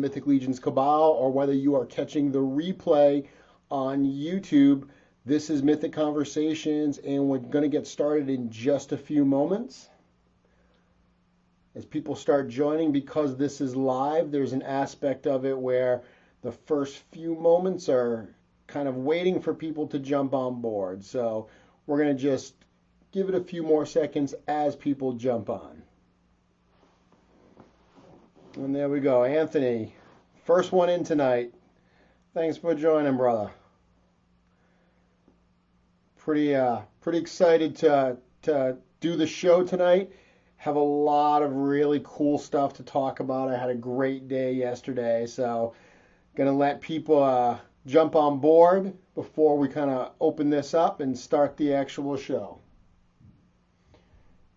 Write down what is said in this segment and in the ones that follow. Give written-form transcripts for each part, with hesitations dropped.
Mythic Legions Cabal, or whether you are catching the replay on YouTube. This is Mythic Conversations, and we're going to get started in just a few moments. As people start joining, because this is live, there's an aspect of it where the first few moments are kind of waiting for people to jump on board. So we're going to just give it a few more seconds as people jump on. And there we go. Anthony, first one in tonight. Thanks for joining, brother. Pretty excited to do the show tonight. Have a lot of really cool stuff to talk about. I had a great day yesterday, so gonna let people jump on board before we kind of open this up and start the actual show.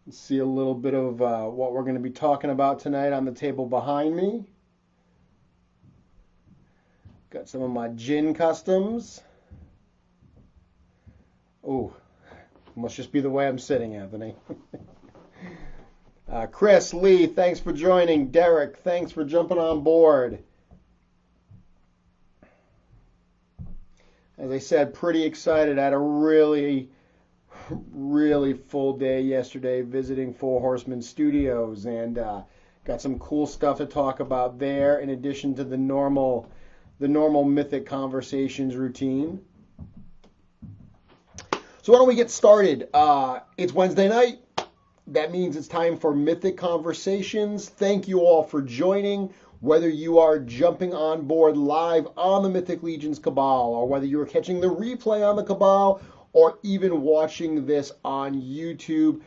Let's see a little bit of what we're going to be talking about tonight on the table behind me. Got some of my Djinn customs. Oh, must just be the way I'm sitting, Anthony. Chris, Lee, thanks for joining. Derek, thanks for jumping on board. As I said, pretty excited. I had a really full day yesterday visiting Four Horsemen Studios, and got some cool stuff to talk about there in addition to the normal Mythic Conversations routine. So why don't we get started? It's Wednesday night. That means it's time for Mythic Conversations. Thank you all for joining. Whether you are jumping on board live on the Mythic Legions Cabal, or whether you are catching the replay on the Cabal, or even watching this on YouTube,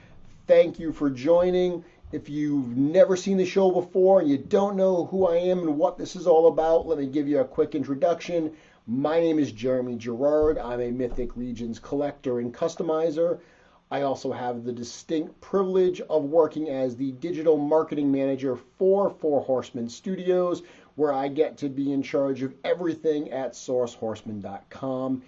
thank you for joining. If you've never seen the show before and you don't know who I am and what this is all about, let me give you a quick introduction. My name is Jeremy Gerard. I'm a Mythic Legions collector and customizer. I also have the distinct privilege of working as the digital marketing manager for Four Horsemen Studios, where I get to be in charge of everything at sourcehorseman.com.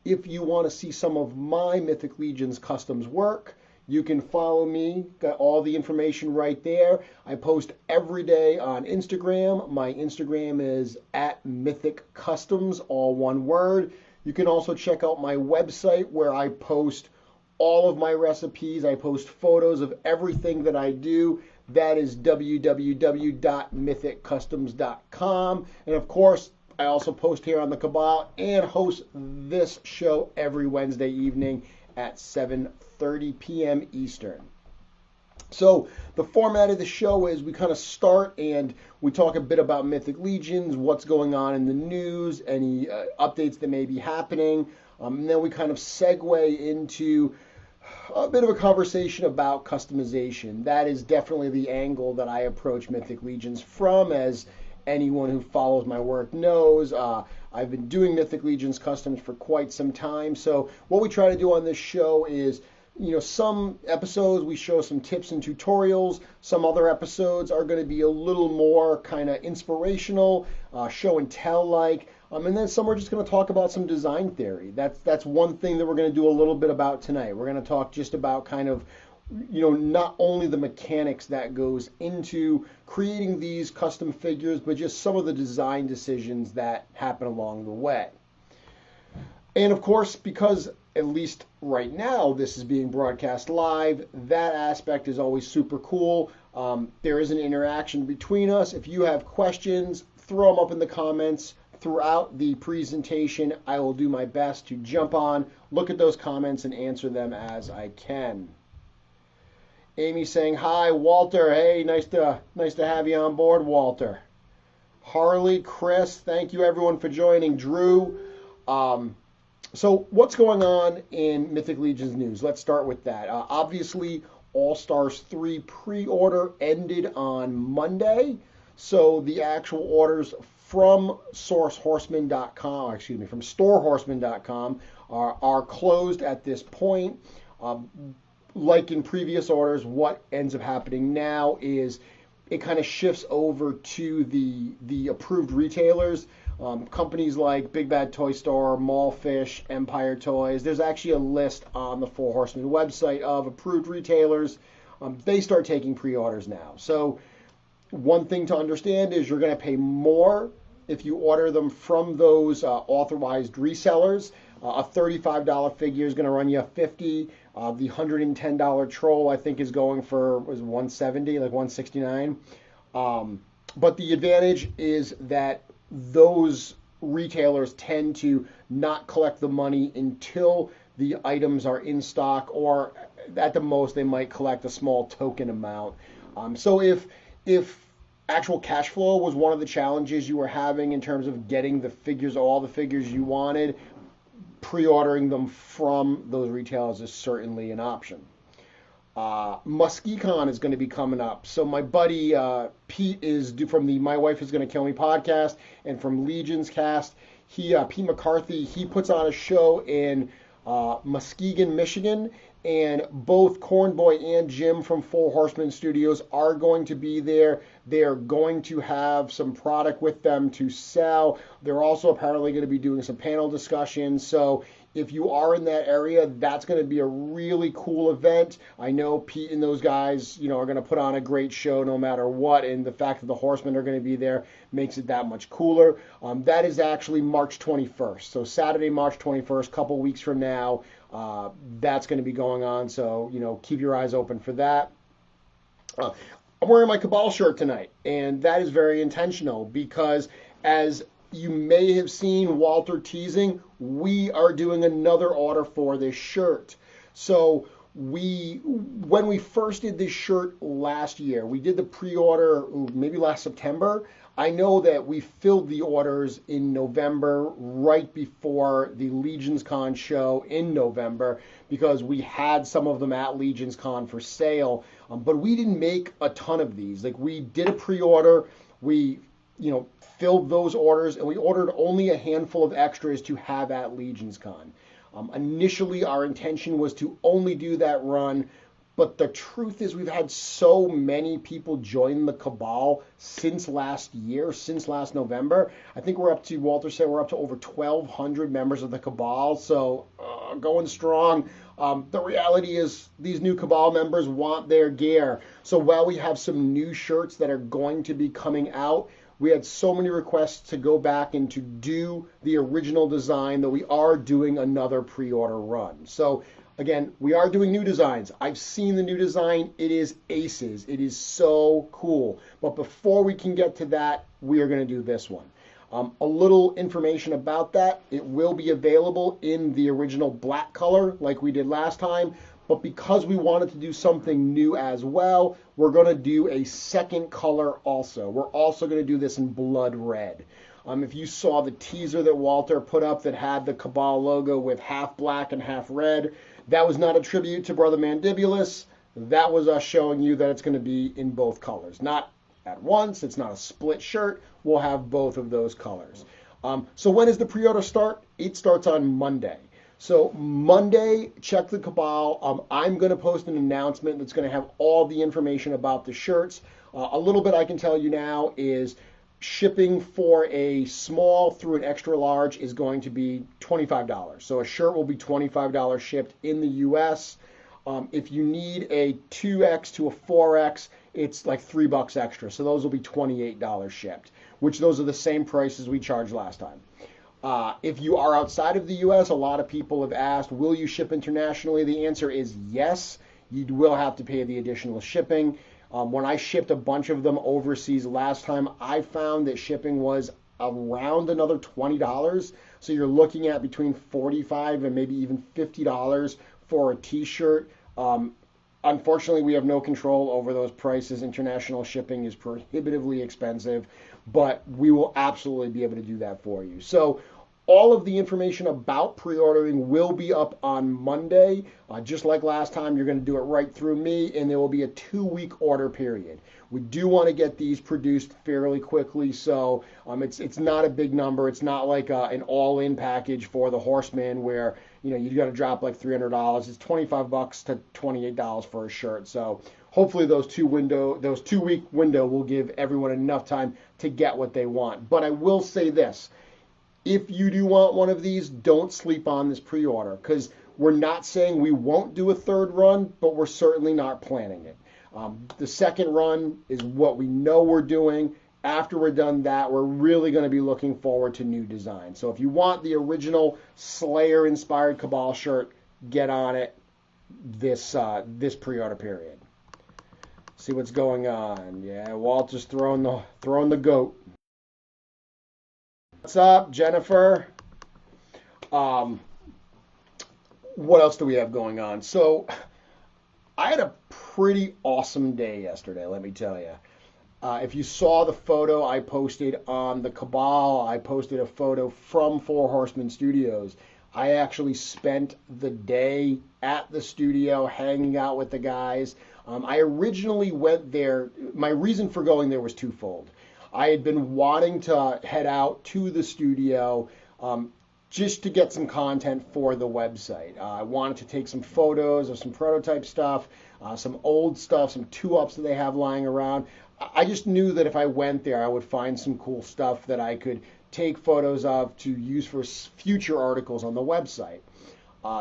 If you want to see some of my Mythic Legions customs work, you can follow me. Got all the information right there. I post every day on Instagram. My Instagram is @MythicCustoms, all one word. You can also check out my website where I post all of my recipes. I post photos of everything that I do. That is www.mythiccustoms.com. And of course, I also post here on the Cabal and host this show every Wednesday evening at 7:30 p.m. Eastern. So the format of the show is we kind of start and we talk a bit about Mythic Legions, what's going on in the news, any updates that may be happening. And then we kind of segue into a bit of a conversation about customization. That is definitely the angle that I approach Mythic Legions from, as anyone who follows my work knows. I've been doing Mythic Legions customs for quite some time. So what we try to do on this show is, some episodes we show some tips and tutorials. Some other episodes are going to be a little more kind of inspirational, show and tell like. And then some we're just going to talk about some design theory. That's one thing that we're going to do a little bit about tonight. We're going to talk just about kind of, not only the mechanics that goes into creating these custom figures, but just some of the design decisions that happen along the way. And of course, because at least right now this is being broadcast live, that aspect is always super cool. There is an interaction between us. If you have questions, throw them up in the comments. Throughout the presentation, I will do my best to jump on, look at those comments, and answer them as I can. Amy saying hi. Walter, hey, nice to have you on board, Walter. Harley, Chris, thank you everyone for joining. Drew. So what's going on in Mythic Legions news? Let's start with that. Obviously, All Stars 3 pre-order ended on Monday, so the actual orders from storehorseman.com are closed at this point. Like in previous orders, what ends up happening now is it kind of shifts over to the approved retailers. Companies like Big Bad Toy Store, Mallfish, Empire Toys. There's actually a list on the Four Horsemen website of approved retailers. They start taking pre-orders now. So one thing to understand is you're going to pay more if you order them from those authorized resellers. A $35 figure is going to run you $50. The $110 troll, I think, is going for was $170, like $169. But the advantage is that those retailers tend to not collect the money until the items are in stock, or at the most they might collect a small token amount. So if actual cash flow was one of the challenges you were having in terms of getting the figures, all the figures you wanted, pre-ordering them from those retailers is certainly an option. MuskyCon is going to be coming up. So my buddy Pete is from the My Wife Is Going to Kill Me podcast and from Legions cast. Pete McCarthy, he puts on a show in Muskegon, Michigan, and both Cornboy and Jim from Four Horsemen Studios are going to be there. They're going to have some product with them to sell. They're also apparently going to be doing some panel discussions. So if you are in that area, that's going to be a really cool event. I know Pete and those guys, are going to put on a great show no matter what, and the fact that the Horsemen are going to be there makes it that much cooler. That is actually March 21st. So Saturday, March 21st, couple weeks from now, that's going to be going on. So, keep your eyes open for that. I'm wearing my Cabal shirt tonight, and that is very intentional because, as you may have seen Walter teasing, we are doing another order for this shirt. So when we first did this shirt last year, we did the pre-order maybe last September. I know that we filled the orders in November, right before the Legions Con show in November, because we had some of them at Legions Con for sale. But we didn't make a ton of these. Like, we did a pre-order, we filled those orders, and we ordered only a handful of extras to have at Legions Con. Initially, our intention was to only do that run, but the truth is we've had so many people join the Cabal since last year, since last November. I think Walter said we're up to over 1,200 members of the Cabal, so going strong. The reality is these new Cabal members want their gear. So while we have some new shirts that are going to be coming out, we had so many requests to go back and to do the original design that we are doing another pre-order run. So again, we are doing new designs. I've seen the new design. It is aces. It is so cool. But before we can get to that, we are going to do this one. A little information about that. It will be available in the original black color like we did last time. But because we wanted to do something new as well, we're going to do a second color also. We're also going to do this in blood red. If you saw the teaser that Walter put up that had the Cabal logo with half black and half red, that was not a tribute to Brother Mandibulus. That was us showing you that it's going to be in both colors. Not at once. It's not a split shirt. We'll have both of those colors. So when does the pre-order start? It starts on Monday. So Monday, check the Cabal. I'm going to post an announcement that's going to have all the information about the shirts. A little bit I can tell you now is shipping for a small through an extra large is going to be $25. So a shirt will be $25 shipped in the U.S. If you need a 2X to a 4X, it's like $3 extra. So those will be $28 shipped, which those are the same prices we charged last time. If you are outside of the U.S., a lot of people have asked, will you ship internationally? The answer is yes. You will have to pay the additional shipping. When I shipped a bunch of them overseas last time, I found that shipping was around another $20. So you're looking at between $45 and maybe even $50 for a t-shirt. Unfortunately, we have no control over those prices. International shipping is prohibitively expensive, but we will absolutely be able to do that for you. So all of the information about pre-ordering will be up on Monday. Just like last time, you're going to do it right through me, and there will be a 2-week order period. We do want to get these produced fairly quickly, so it's not a big number. It's not like an all-in package for the Horseman where you got to drop like $300. It's $25 to $28 for a shirt. So hopefully those 2-week window will give everyone enough time to get what they want. But I will say this. If you do want one of these, don't sleep on this pre-order, because we're not saying we won't do a third run, but we're certainly not planning it. The second run is what we know we're doing. After we're done that, we're really going to be looking forward to new designs. So if you want the original Slayer-inspired Cabal shirt, get on it this pre-order period. See what's going on. Yeah, Walter's throwing the goat. What's up, Jennifer? What else do we have going on? So I had a pretty awesome day yesterday, let me tell you. If you saw the photo I posted on the Cabal, I posted a photo from Four Horsemen Studios. I actually spent the day at the studio hanging out with the guys. I originally went there. My reason for going there was twofold. I had been wanting to head out to the studio just to get some content for the website. I wanted to take some photos of some prototype stuff, some old stuff, some 2-ups that they have lying around. I just knew that if I went there, I would find some cool stuff that I could take photos of to use for future articles on the website.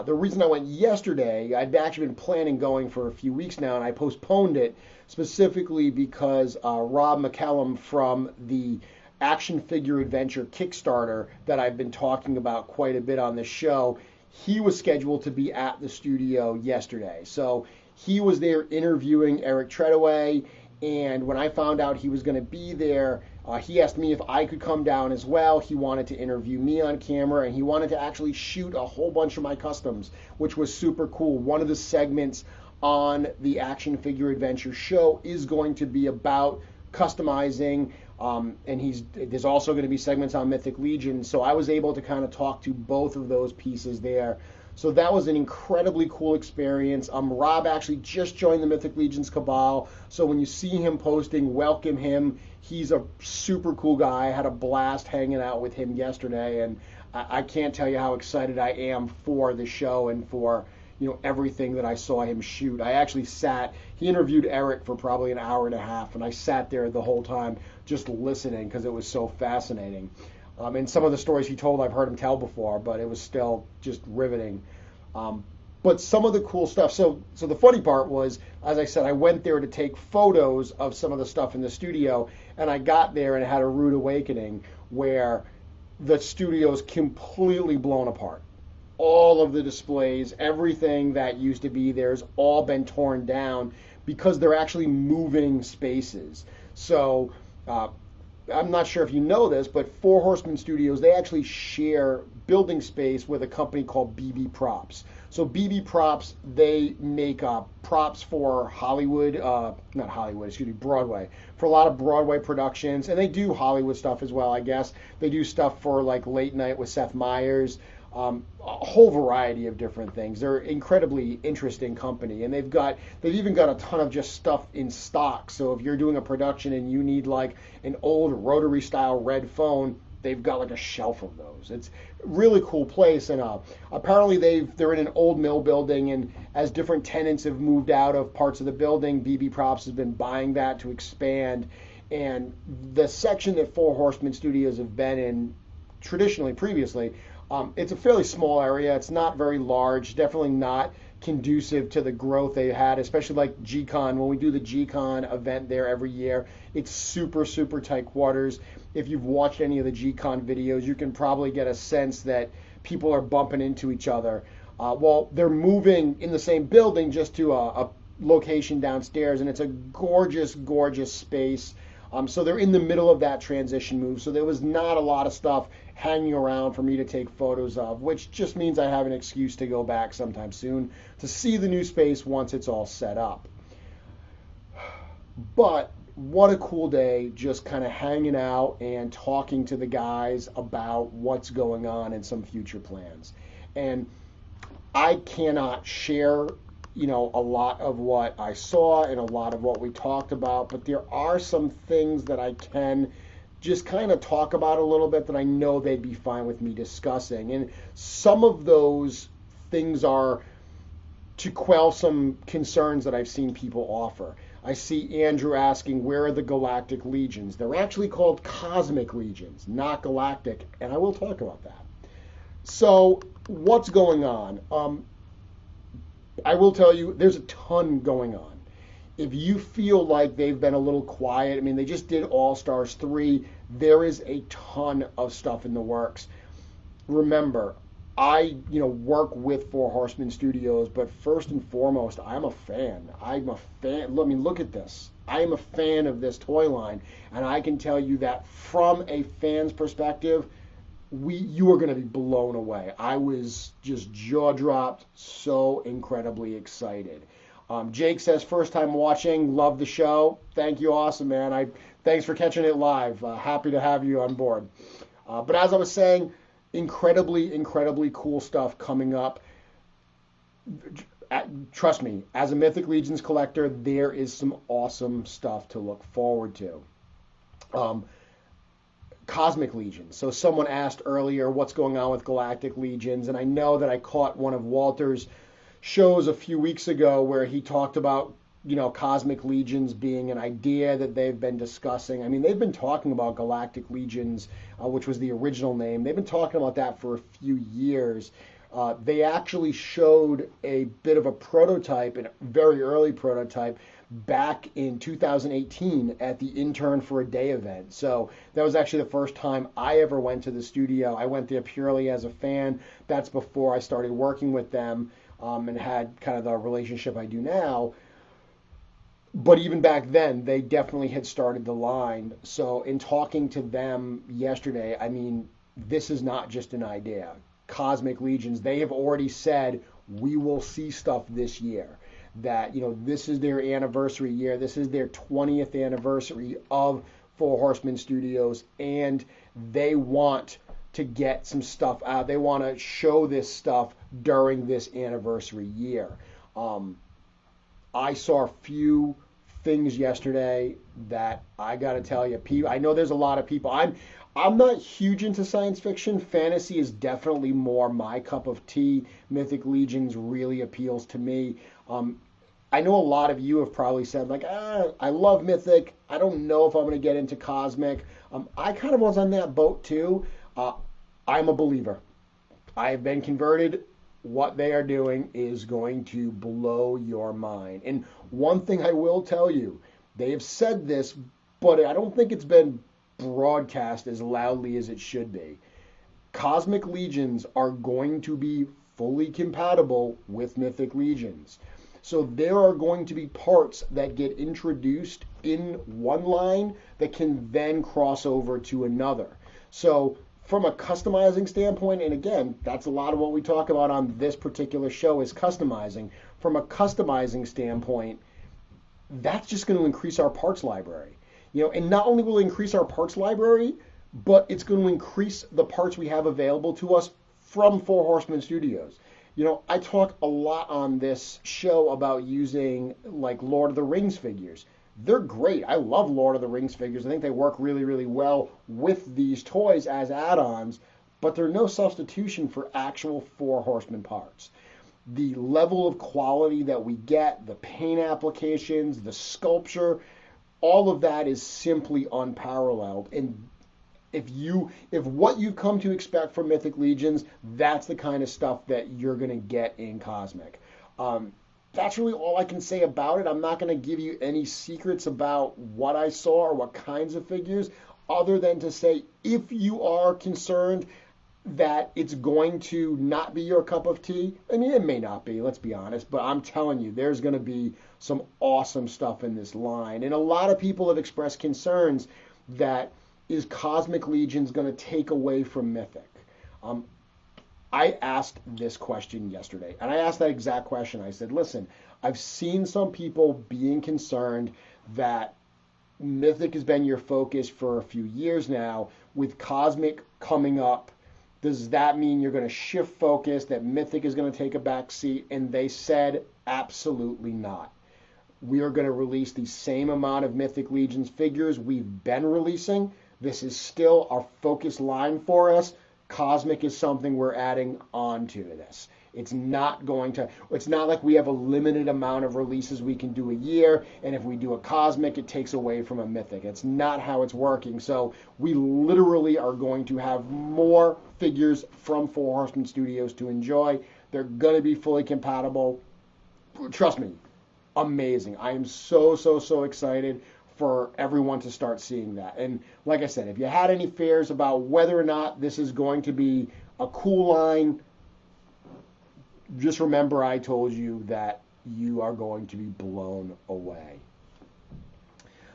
The reason I went yesterday, I'd actually been planning going for a few weeks now, and I postponed it specifically because Rob McCallum from the Action Figure Adventure Kickstarter that I've been talking about quite a bit on this show, he was scheduled to be at the studio yesterday. So he was there interviewing Eric Treadaway, and when I found out he was going to be there, he asked me if I could come down as well. He wanted to interview me on camera, and he wanted to actually shoot a whole bunch of my customs, which was super cool. One of the segments on the Action Figure Adventure show is going to be about customizing, and there's also going to be segments on Mythic Legions, so I was able to kind of talk to both of those pieces there. So that was an incredibly cool experience. Rob actually just joined the Mythic Legions Cabal, so when you see him posting, welcome him. He's a super cool guy. I had a blast hanging out with him yesterday, and I can't tell you how excited I am for the show and for everything that I saw him shoot. I actually he interviewed Eric for probably an hour and a half, and I sat there the whole time just listening because it was so fascinating. And some of the stories he told, I've heard him tell before, but it was still just riveting. But some of the cool stuff. So the funny part was, as I said, I went there to take photos of some of the stuff in the studio, and I got there and had a rude awakening where the studio's completely blown apart. All of the displays, everything that used to be there has all been torn down because they're actually moving spaces. So I'm not sure if you know this, but Four Horsemen Studios, they actually share building space with a company called BB Props. So BB Props, they make props for Broadway, for a lot of Broadway productions, and they do Hollywood stuff as well, I guess. They do stuff for like Late Night with Seth Meyers, a whole variety of different things. They're an incredibly interesting company, and they've even got a ton of just stuff in stock. So if you're doing a production and you need like an old rotary style red phone, they've got like a shelf of those. It's a really cool place, and apparently they're in an old mill building, and as different tenants have moved out of parts of the building, BB Props has been buying that to expand. And the section that Four Horsemen Studios have been in previously, it's a fairly small area. It's not very large, definitely not conducive to the growth they had, especially like G-Con. When we do the G-Con event there every year, it's super, super tight quarters. If you've watched any of the G-Con videos, you can probably get a sense that people are bumping into each other. Well, they're moving in the same building just to a location downstairs, and it's a gorgeous, gorgeous space. So they're in the middle of that transition move. So there was not a lot of stuff hanging around for me to take photos of, which just means I have an excuse to go back sometime soon to see the new space once it's all set up. But what a cool day, just kind of hanging out and talking to the guys about what's going on and some future plans. And I cannot share a lot of what I saw and a lot of what we talked about, but there are some things that I can just kind of talk about a little bit that I know they'd be fine with me discussing. And some of those things are to quell some concerns that I've seen people offer. I see Andrew asking, where are the Galactic Legions? They're actually called Cosmic Legions, not Galactic, and I will talk about that. So what's going on? I will tell you, there's a ton going on. If you feel like they've been a little quiet, I mean, they just did All Stars 3. There is a ton of stuff in the works. Remember, I work with Four Horsemen Studios, but first and foremost, I'm a fan. I'm a fan. I mean, look at this. I am a fan of this toy line, and I can tell you that from a fan's perspective, you are going to be blown away. I was just jaw dropped, so incredibly excited. Jake says, first time watching, love the show. Thank you, awesome man. Thanks for catching it live. Happy to have you on board. But as I was saying, incredibly cool stuff coming up. Trust me, as a Mythic Legions collector, there is some awesome stuff to look forward to. Cosmic Legions. So someone asked earlier what's going on with Galactic Legions, and I know that I caught one of Walter's shows a few weeks ago where he talked about Cosmic Legions being an idea that they've been discussing. I mean, they've been talking about Galactic Legions, which was the original name. They've been talking about that for a few years. They actually showed a bit of a prototype, a very early prototype, back in 2018 at the Intern for a Day event. So that was actually the first time I ever went to the studio. I went there purely as a fan. That's before I started working with them and had kind of the relationship I do now. But even back then, they definitely had started the line. So in talking to them yesterday, I mean, this is not just an idea. Cosmic Legions, they have already said we will see stuff this year. That, this is their anniversary year. This is their 20th anniversary of Four Horsemen Studios, and they want to get some stuff out. They want to show this stuff during this anniversary year. I saw a few things yesterday that I got to tell you, I know there's a lot of people. I'm not huge into science fiction. Fantasy is definitely more my cup of tea. Mythic Legions really appeals to me. I know a lot of you have probably said, like, I love Mythic. I don't know if I'm going to get into Cosmic. I kind of was on that boat too. I'm a believer. I've been converted. What they are doing is going to blow your mind. And one thing I will tell you, they have said this, but I don't think it's been broadcast as loudly as it should be. Cosmic Legions are going to be fully compatible with Mythic Legions. So there are going to be parts that get introduced in one line that can then cross over to another. So from a customizing standpoint, and again, that's a lot of what we talk about on this particular show is customizing. From a customizing standpoint, that's just going to increase our parts library. And not only will it increase our parts library, but it's going to increase the parts we have available to us from Four Horsemen Studios. I talk a lot on this show about using like Lord of the Rings figures. They're great. I love Lord of the Rings figures. I think they work really, really well with these toys as add-ons, but they're no substitution for actual Four Horsemen parts. The level of quality that we get, the paint applications, the all of that is simply unparalleled. And if what you've come to expect from Mythic Legions, that's the kind of stuff that you're going to get in Cosmic. That's really all I can say about it. I'm not going to give you any secrets about what I saw or what kinds of figures, other than to say, if you are concerned that it's going to not be your cup of tea, I mean, it may not be, let's be honest, but I'm telling you, there's going to be some awesome stuff in this line. And a lot of people have expressed concerns that is Cosmic Legions going to take away from Mythic? I asked this question yesterday, and I asked that exact question. I said, listen, I've seen some people being concerned that Mythic has been your focus for a few years now. With Cosmic coming up, does that mean you're going to shift focus, that Mythic is going to take a back seat? And they said, absolutely not. We are going to release the same amount of Mythic Legions figures we've been releasing. This is still our focus line for us. Cosmic is something we're adding on to this. It's not like we have a limited amount of releases we can do a year, and if we do a Cosmic, it takes away from a Mythic. It's not how it's working. So we literally are going to have more figures from Four Horsemen Studios to enjoy. They're going to be fully compatible. Trust me, amazing. I am so, so, so excited for everyone to start seeing that. And like I said, if you had any fears about whether or not this is going to be a cool line, just remember I told you that you are going to be blown away.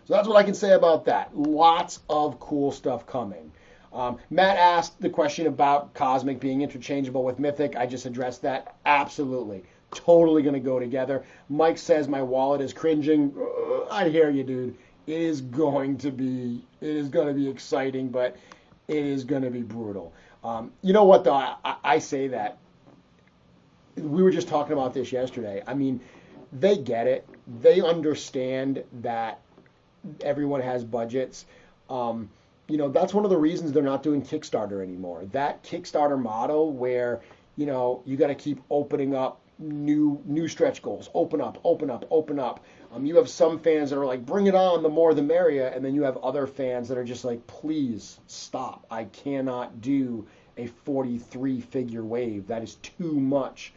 So that's what I can say about that. Lots of cool stuff coming. Matt asked the question about Cosmic being interchangeable with Mythic. I just addressed that. Absolutely. Totally going to go together. Mike says my wallet is cringing. I hear you, dude. It is going to be exciting, but it is going to be brutal. You know what, though? I say that. We were just talking about this yesterday. I mean, they get it. They understand that everyone has budgets. That's one of the reasons they're not doing Kickstarter anymore. That Kickstarter model where, you got to keep opening up new stretch goals. Open up. You have some fans that are like, bring it on, the more the merrier. And then you have other fans that are just like, please stop. I cannot do a 43-figure wave. That is too much.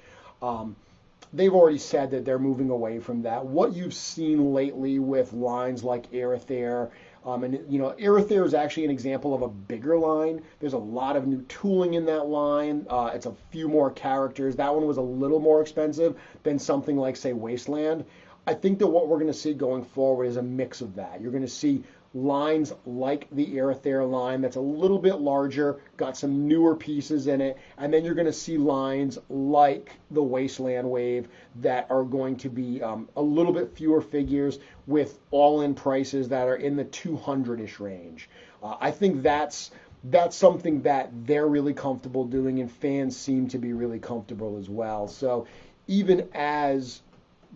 They've already said that they're moving away from that. What you've seen lately with lines like Aerothere, Aerothere is actually an example of a bigger line. There's a lot of new tooling in that line. It's a few more characters. That one was a little more expensive than something like, say, Wasteland. I think that what we're going to see going forward is a mix of that. You're going to see lines like the Aerothere line that's a little bit larger, got some newer pieces in it, and then you're going to see lines like the Wasteland wave that are going to be a little bit fewer figures with all-in prices that are in the 200-ish range. I think that's something that they're really comfortable doing, and fans seem to be really comfortable as well. So even as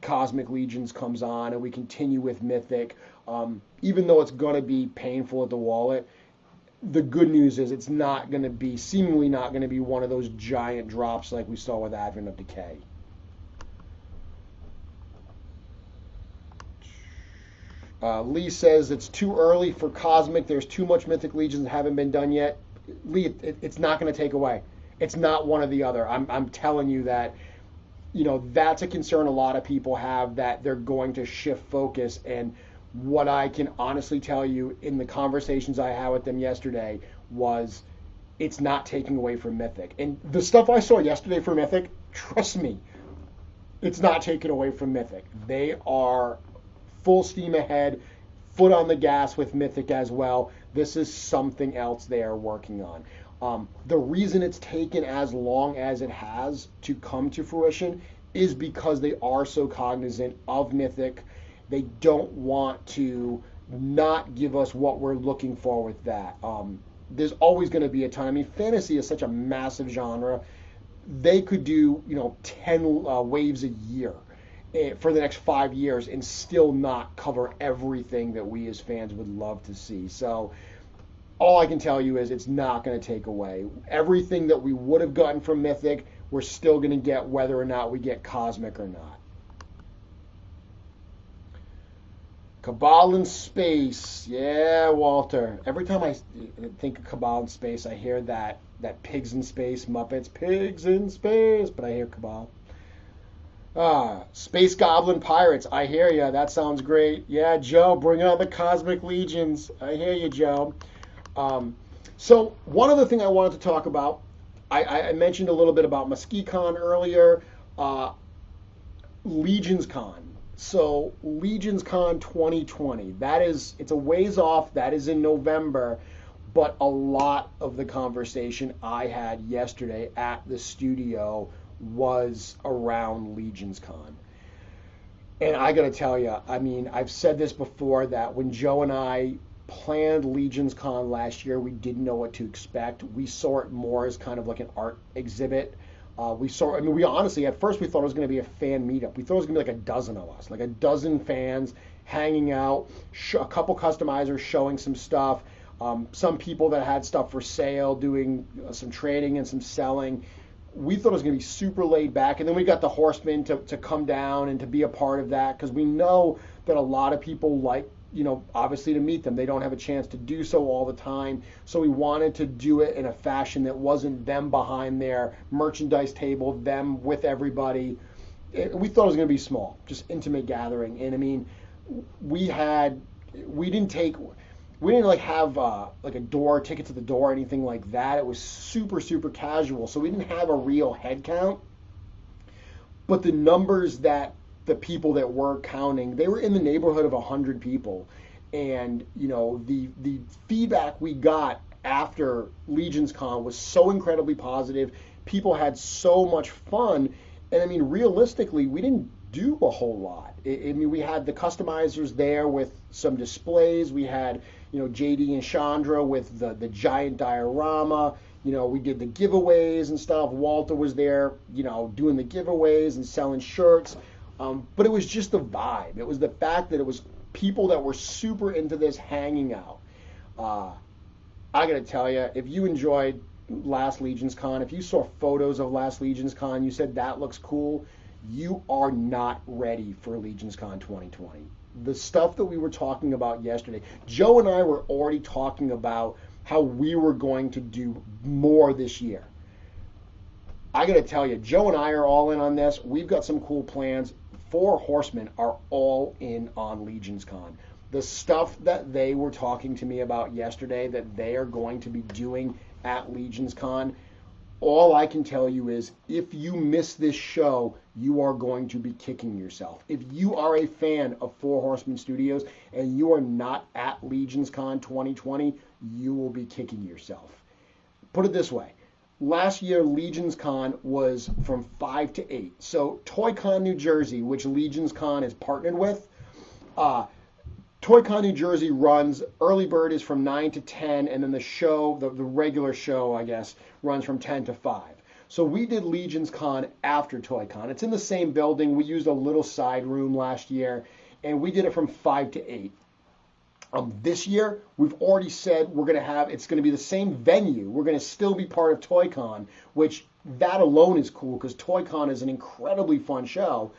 Cosmic Legions comes on and we continue with Mythic, even though it's going to be painful at the wallet, the good news is it's seemingly not going to be one of those giant drops like we saw with Advent of Decay. Lee says it's too early for Cosmic. There's too much Mythic Legions that haven't been done yet. Lee, it's not going to take away. It's not one or the other. I'm telling you that, that's a concern a lot of people have, that they're going to shift focus. And what I can honestly tell you in the conversations I had with them yesterday was it's not taking away from Mythic. And the stuff I saw yesterday for Mythic, trust me, it's not taking away from Mythic. They are full steam ahead, foot on the gas with Mythic as well. This is something else they are working on. The reason it's taken as long as it has to come to fruition is because they are so cognizant of Mythic. They don't want to not give us what we're looking for with that. There's always going to be a ton. I mean, fantasy is such a massive genre. They could do, 10 waves a year for the next 5 years and still not cover everything that we as fans would love to see. So all I can tell you is it's not going to take away. Everything that we would have gotten from Mythic, we're still going to get whether or not we get Cosmic or not. Cabal in Space. Yeah, Walter. Every time I think of Cabal in Space, I hear that Pigs in Space, Muppets, Pigs in Space, but I hear Cabal. Space Goblin Pirates. I hear ya. That sounds great. Yeah, Joe, bring on the Cosmic Legions. I hear you, Joe. So one other thing I wanted to talk about, I mentioned a little bit about MuskeeCon earlier. Legions Con. So Legions Con 2020, it's a ways off. That is in November, but a lot of the conversation I had yesterday at the studio was around Legions Con. And I got to tell you, I mean, I've said this before, that when Joe and I planned Legions Con last year, we didn't know what to expect. We saw it more as kind of like an art exhibit. We honestly, at first we thought it was going to be a fan meetup. We thought it was going to be like a dozen of us, like a dozen fans hanging out, a couple customizers showing some stuff, some people that had stuff for sale, doing some trading and some selling. We thought it was going to be super laid back. And then we got the Horsemen to come down and to be a part of that, because we know that a lot of people like, obviously to meet them. They don't have a chance to do so all the time. So we wanted to do it in a fashion that wasn't them behind their merchandise table, them with everybody. we thought it was going to be small, just intimate gathering. And I mean, we had, we didn't take, we didn't like have like a door ticket to the door or anything like that. It was super, super casual. So we didn't have a real head count. But the numbers that the people that were counting, they were in the neighborhood of 100 people. And, you know, the feedback we got after Legions Con was so incredibly positive. People had so much fun. And I mean, realistically, we didn't do a whole lot. I mean, we had the customizers there with some displays. We had, you know, JD and Chandra with the giant diorama. You know, we did the giveaways and stuff. Walter was there, you know, doing the giveaways and selling shirts. But it was just the vibe. It was the fact that it was people that were super into this hanging out. I got to tell you, if you enjoyed last Legions Con, if you saw photos of last Legions Con, you said that looks cool, you are not ready for Legions Con 2020. The stuff that we were talking about yesterday, Joe and I were already talking about how we were going to do more this year. I got to tell you, Joe and I are all in on this. We've got some cool plans. Four Horsemen are all in on Legions Con. The stuff that they were talking to me about yesterday that they are going to be doing at Legions Con, all I can tell you is if you miss this show, you are going to be kicking yourself. If you are a fan of Four Horsemen Studios and you are not at Legions Con 2020, you will be kicking yourself. Put it this way. Last year, Legions Con was from 5 to 8. So ToyCon New Jersey, which Legions Con is partnered with, ToyCon New Jersey runs, early bird is from 9 to 10, and then the show, the regular show, I guess, runs from 10 to 5. So we did Legions Con after ToyCon. It's in the same building. We used a little side room last year, and we did it from 5 to 8. This year, we've already said we're going to have, it's going to be the same venue. We're going to still be part of ToyCon, which that alone is cool because ToyCon is an incredibly fun show.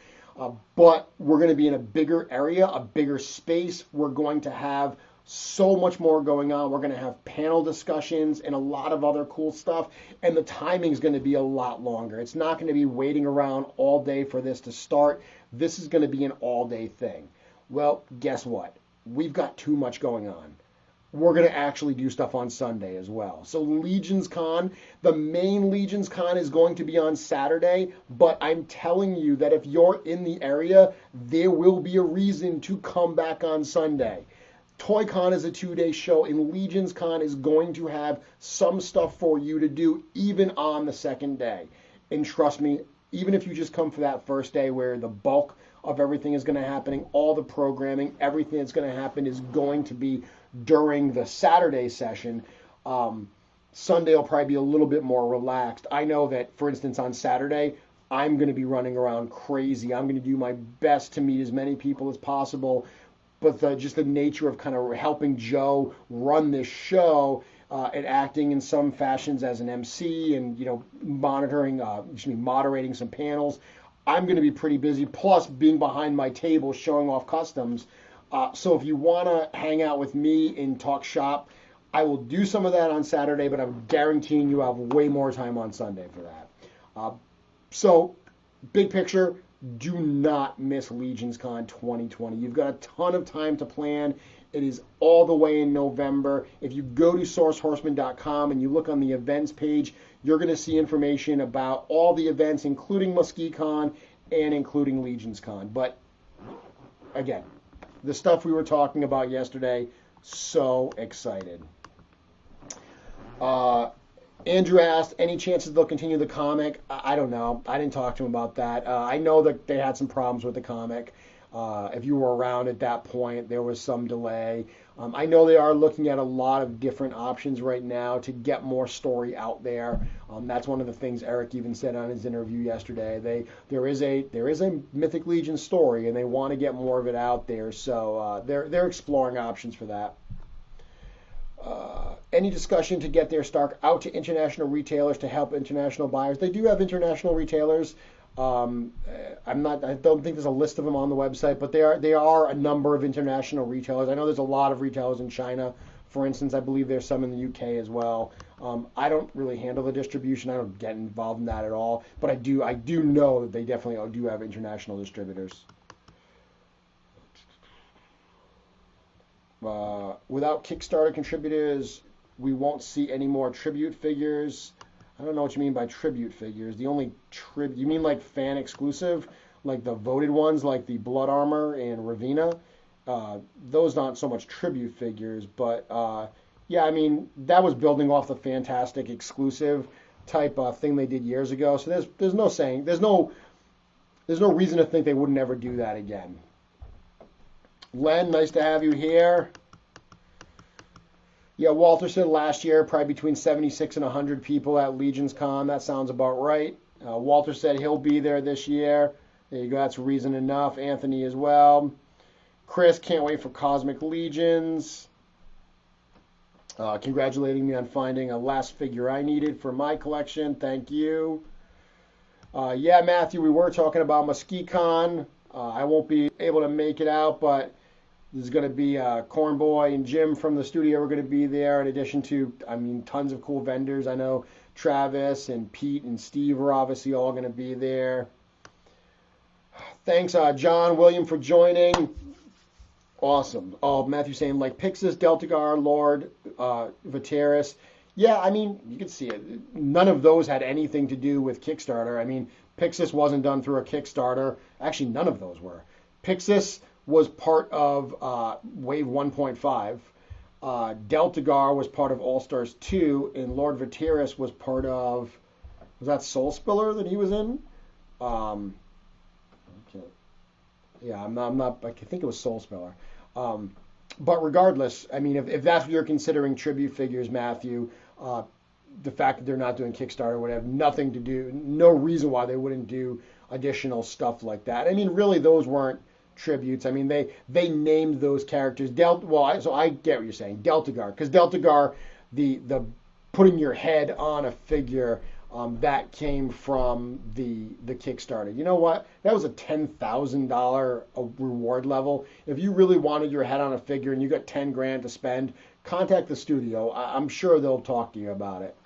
But we're going to be in a bigger area, a bigger space. We're going to have so much more going on. We're going to have panel discussions and a lot of other cool stuff. And the timing is going to be a lot longer. It's not going to be waiting around all day for this to start. This is going to be an all-day thing. Well, guess what? We've got too much going on. We're going to actually do stuff on Sunday as well. So Legions Con, the main Legions Con is going to be on Saturday, but I'm telling you that if you're in the area, there will be a reason to come back on Sunday. ToyCon is a 2-day show, and Legions Con is going to have some stuff for you to do even on the second day. And trust me, even if you just come for that first day where the bulk of everything is going to happen, all the programming, everything that's going to happen is going to be during the Saturday session. Sunday will probably be a little bit more relaxed. I know that, for instance, on Saturday, I'm going to be running around crazy. I'm going to do my best to meet as many people as possible. But just the nature of kind of helping Joe run this show and acting in some fashions as an MC and, you know, moderating some panels, I'm going to be pretty busy, plus being behind my table showing off customs. So if you want to hang out with me and talk shop, I will do some of that on Saturday, but I'm guaranteeing you I'll have way more time on Sunday for that. So, big picture, do not miss Legions Con 2020. You've got a ton of time to plan. It is all the way in November. If you go to sourcehorseman.com and you look on the events page, you're going to see information about all the events, including MuskeCon and including Legions Con. But again, the stuff we were talking about yesterday, so excited. Andrew asked, any chances they'll continue the comic? I don't know. I didn't talk to him about that. I know that they had some problems with the comic. If you were around at that point, there was some delay. I know they are looking at a lot of different options right now to get more story out there. That's one of the things Eric even said on his interview yesterday. There is a Mythic Legion story, and they want to get more of it out there. So they're exploring options for that. Any discussion to get their stock out to international retailers to help international buyers? They do have international retailers. I don't think there's a list of them on the website, but there are a number of international retailers. I know there's a lot of retailers in China, for instance, I believe there's some in the UK as well. I don't really handle the distribution. I don't get involved in that at all. But I do know that they definitely do have international distributors. Without Kickstarter contributors, we won't see any more tribute figures. I don't know what you mean by tribute figures. The only you mean like fan exclusive, like the voted ones, like the Blood Armor and Ravina. Those not so much tribute figures, but yeah, I mean that was building off the Fantastic exclusive type thing they did years ago. So there's no saying, there's no reason to think they would never do that again. Len, nice to have you here. Yeah, Walter said last year probably between 76 and 100 people at Legions Con. That sounds about right. Walter said he'll be there this year. There you go. That's reason enough. Anthony as well. Chris, can't wait for Cosmic Legions. Congratulating me on finding a last figure I needed for my collection. Thank you. Yeah, Matthew, we were talking about MesquiteCon. I won't be able to make it out, but there's going to be Cornboy and Jim from the studio are going to be there, in addition to, I mean, tons of cool vendors. I know Travis and Pete and Steve are obviously all going to be there. Thanks, John William, for joining. Awesome. Oh, Matthew saying, like Pixis, Deltagar, Lord, Vateris. Yeah, I mean, you can see it. None of those had anything to do with Kickstarter. I mean, Pixis wasn't done through a Kickstarter. Actually, none of those were. Pixis was part of Wave 1.5. Deltagar was part of All Stars 2, and Lord Vateris was part of, was that Soul Spiller that he was in? Okay. Yeah, I'm not. I think it was Soul Spiller. But regardless, I mean, if that's what you're considering tribute figures, Matthew, the fact that they're not doing Kickstarter would have nothing to do, no reason why they wouldn't do additional stuff like that. I mean, really, those weren't tributes. I mean, they named those characters. So I get what you're saying, Deltagar, because Deltagar, the putting your head on a figure, that came from the Kickstarter. You know what? That was a $10,000 reward level. If you really wanted your head on a figure and you got 10 grand to spend, contact the studio. I'm sure they'll talk to you about it.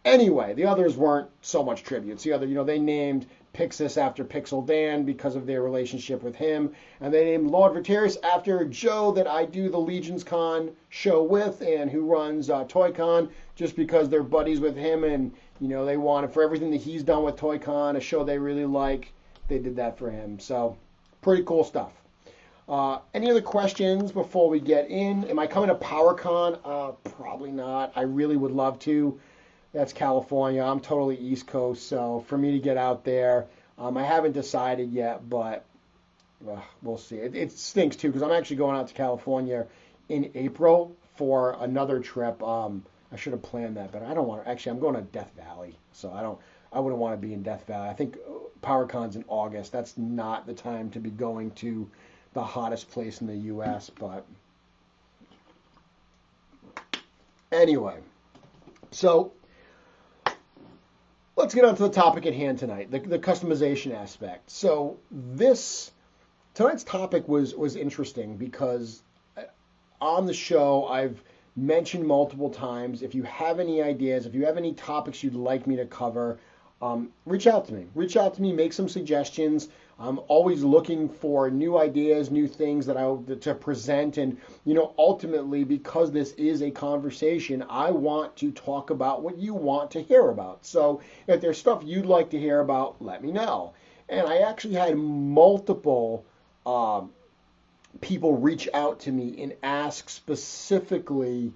Anyway, the others weren't so much tributes. The other, they named Pixis after Pixel Dan because of their relationship with him, and they named Lord Vateris after Joe that I do the Legions Con show with and who runs Toy Con, just because they're buddies with him, and they wanted, for everything that he's done with Toy Con, a show they really like, they did that for him. So pretty cool stuff. Any other questions before we get in? Am I coming to PowerCon? Probably not. I really would love to. That's California. I'm totally East Coast, so for me to get out there, I haven't decided yet, but we'll see. It stinks too, because I'm actually going out to California in April for another trip. I should have planned that, but I don't want to. Actually, I'm going to Death Valley, so I wouldn't want to be in Death Valley. I think PowerCon's in August. That's not the time to be going to the hottest place in the U.S., but anyway, so let's get on to the topic at hand tonight, the customization aspect. So tonight's topic was interesting because on the show I've mentioned multiple times, if you have any ideas, if you have any topics you'd like me to cover, reach out to me. Reach out to me, make some suggestions. I'm always looking for new ideas, new things to present, and ultimately, because this is a conversation, I want to talk about what you want to hear about. So if there's stuff you'd like to hear about, let me know. And I actually had multiple people reach out to me and ask specifically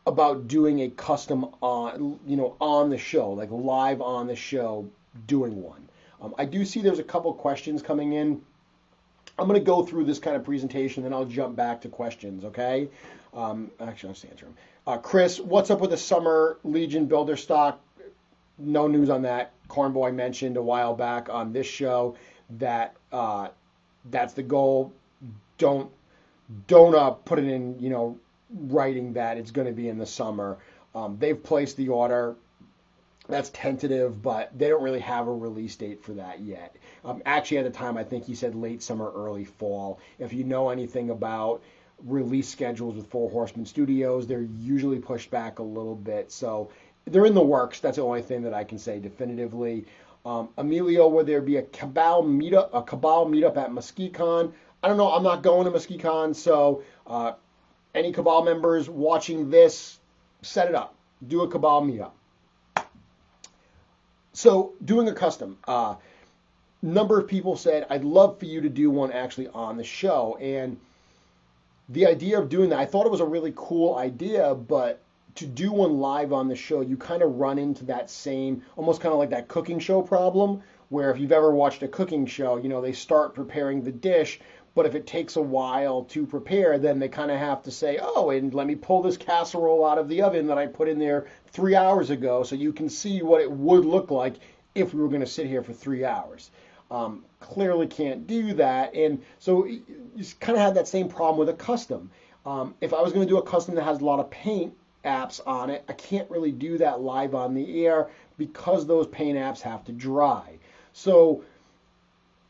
about doing a custom on the show, like live on the show, doing one. I do see there's a couple questions coming in. I'm going to go through this kind of presentation, then I'll jump back to questions, okay? Actually, I'll just answer them. Chris, what's up with the Summer Legion Builder stock? No news on that. Cornboy mentioned a while back on this show that that's the goal. Don't put it in, writing that it's going to be in the summer. They've placed the order. That's tentative, but they don't really have a release date for that yet. Actually, at the time, I think he said late summer, early fall. If you know anything about release schedules with Four Horsemen Studios. They're usually pushed back a little bit, so they're in the works. That's the only thing that I can say definitively. Emilio, will there be a Cabal meetup? At MesquiCon? I don't know. I'm not going to MesquiCon, so any Cabal members watching this, set it up. Do a Cabal meetup. So, doing a custom. Number of people said, I'd love for you to do one actually on the show. And the idea of doing that, I thought it was a really cool idea, but to do one live on the show, you kind of run into that same, almost kind of like that cooking show problem, where if you've ever watched a cooking show, they start preparing the dish, but if it takes a while to prepare, then they kind of have to say, oh, and let me pull this casserole out of the oven that I put in there 3 hours ago so you can see what it would look like if we were going to sit here for 3 hours. Clearly can't do that. And so you kind of have that same problem with a custom. If I was going to do a custom that has a lot of paint apps on it, I can't really do that live on the air because those paint apps have to dry. So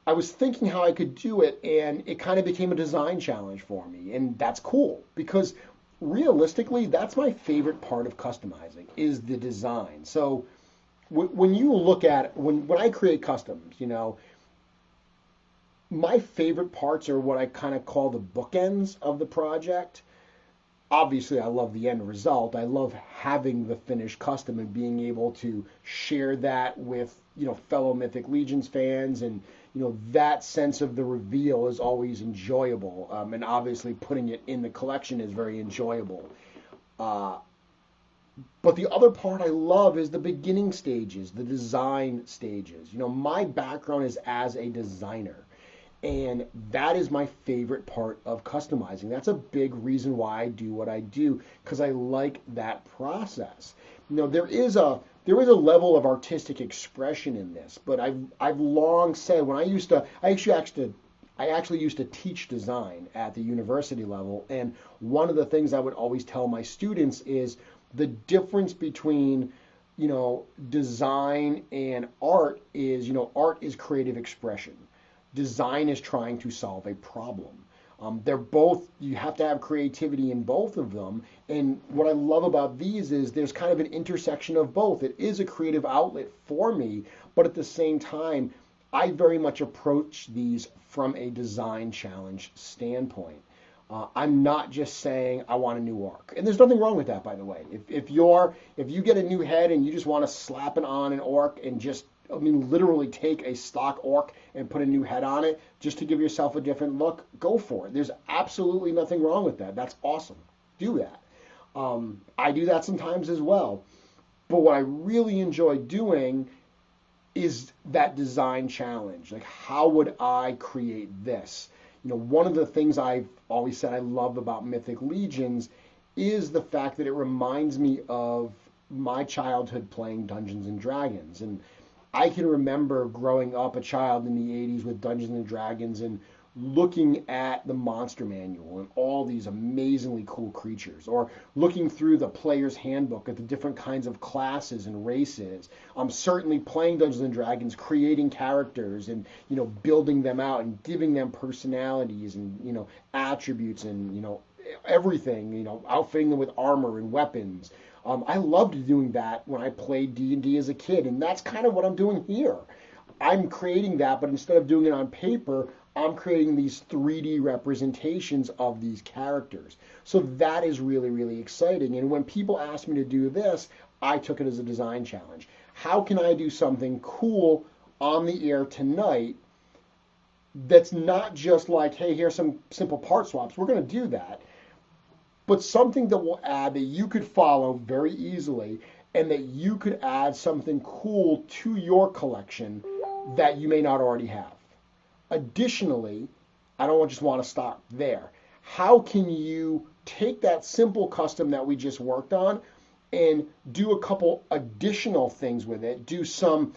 I was thinking how I could do it, and it kind of became a design challenge for me. And that's cool because realistically, that's my favorite part of customizing is the design. So when you look at, when I create customs, my favorite parts are what I kind of call the bookends of the project. Obviously, I love the end result. I love having the finished custom and being able to share that with, fellow Mythic Legions fans. And, that sense of the reveal is always enjoyable. And obviously, putting it in the collection is very enjoyable. But the other part I love is the beginning stages, the design stages. My background is as a designer. And that is my favorite part of customizing. That's a big reason why I do what I do, because I like that process. There is a level of artistic expression in this, but I've long said when I actually used to teach design at the university level, and one of the things I would always tell my students is the difference between design and art is art is creative expression. Design is trying to solve a problem. They're both, you have to have creativity in both of them. And what I love about these is there's kind of an intersection of both. It is a creative outlet for me, but at the same time, I very much approach these from a design challenge standpoint. I'm not just saying I want a new orc. And there's nothing wrong with that, by the way. If you get a new head and you just want to slap it on an orc and just literally take a stock orc and put a new head on it just to give yourself a different look, go for it. There's absolutely nothing wrong with that. That's awesome. Do that. I do that sometimes as well. But what I really enjoy doing is that design challenge. Like, how would I create this? One of the things I've always said I love about Mythic Legions is the fact that it reminds me of my childhood playing Dungeons and Dragons. And I can remember growing up a child in the 80s with Dungeons and Dragons and looking at the monster manual and all these amazingly cool creatures, or looking through the player's handbook at the different kinds of classes and races. I'm certainly playing Dungeons and Dragons, creating characters and, building them out and giving them personalities and, attributes and, everything, outfitting them with armor and weapons. I loved doing that when I played D&D as a kid, and that's kind of what I'm doing here. I'm creating that, but instead of doing it on paper, I'm creating these 3D representations of these characters. So that is really, really exciting. And when people ask me to do this, I took it as a design challenge. How can I do something cool on the air tonight that's not just like, hey, here's some simple part swaps. We're going to do that. But something that will add that you could follow very easily and that you could add something cool to your collection that you may not already have. Additionally, I don't just want to stop there. How can you take that simple custom that we just worked on and do a couple additional things with it, do some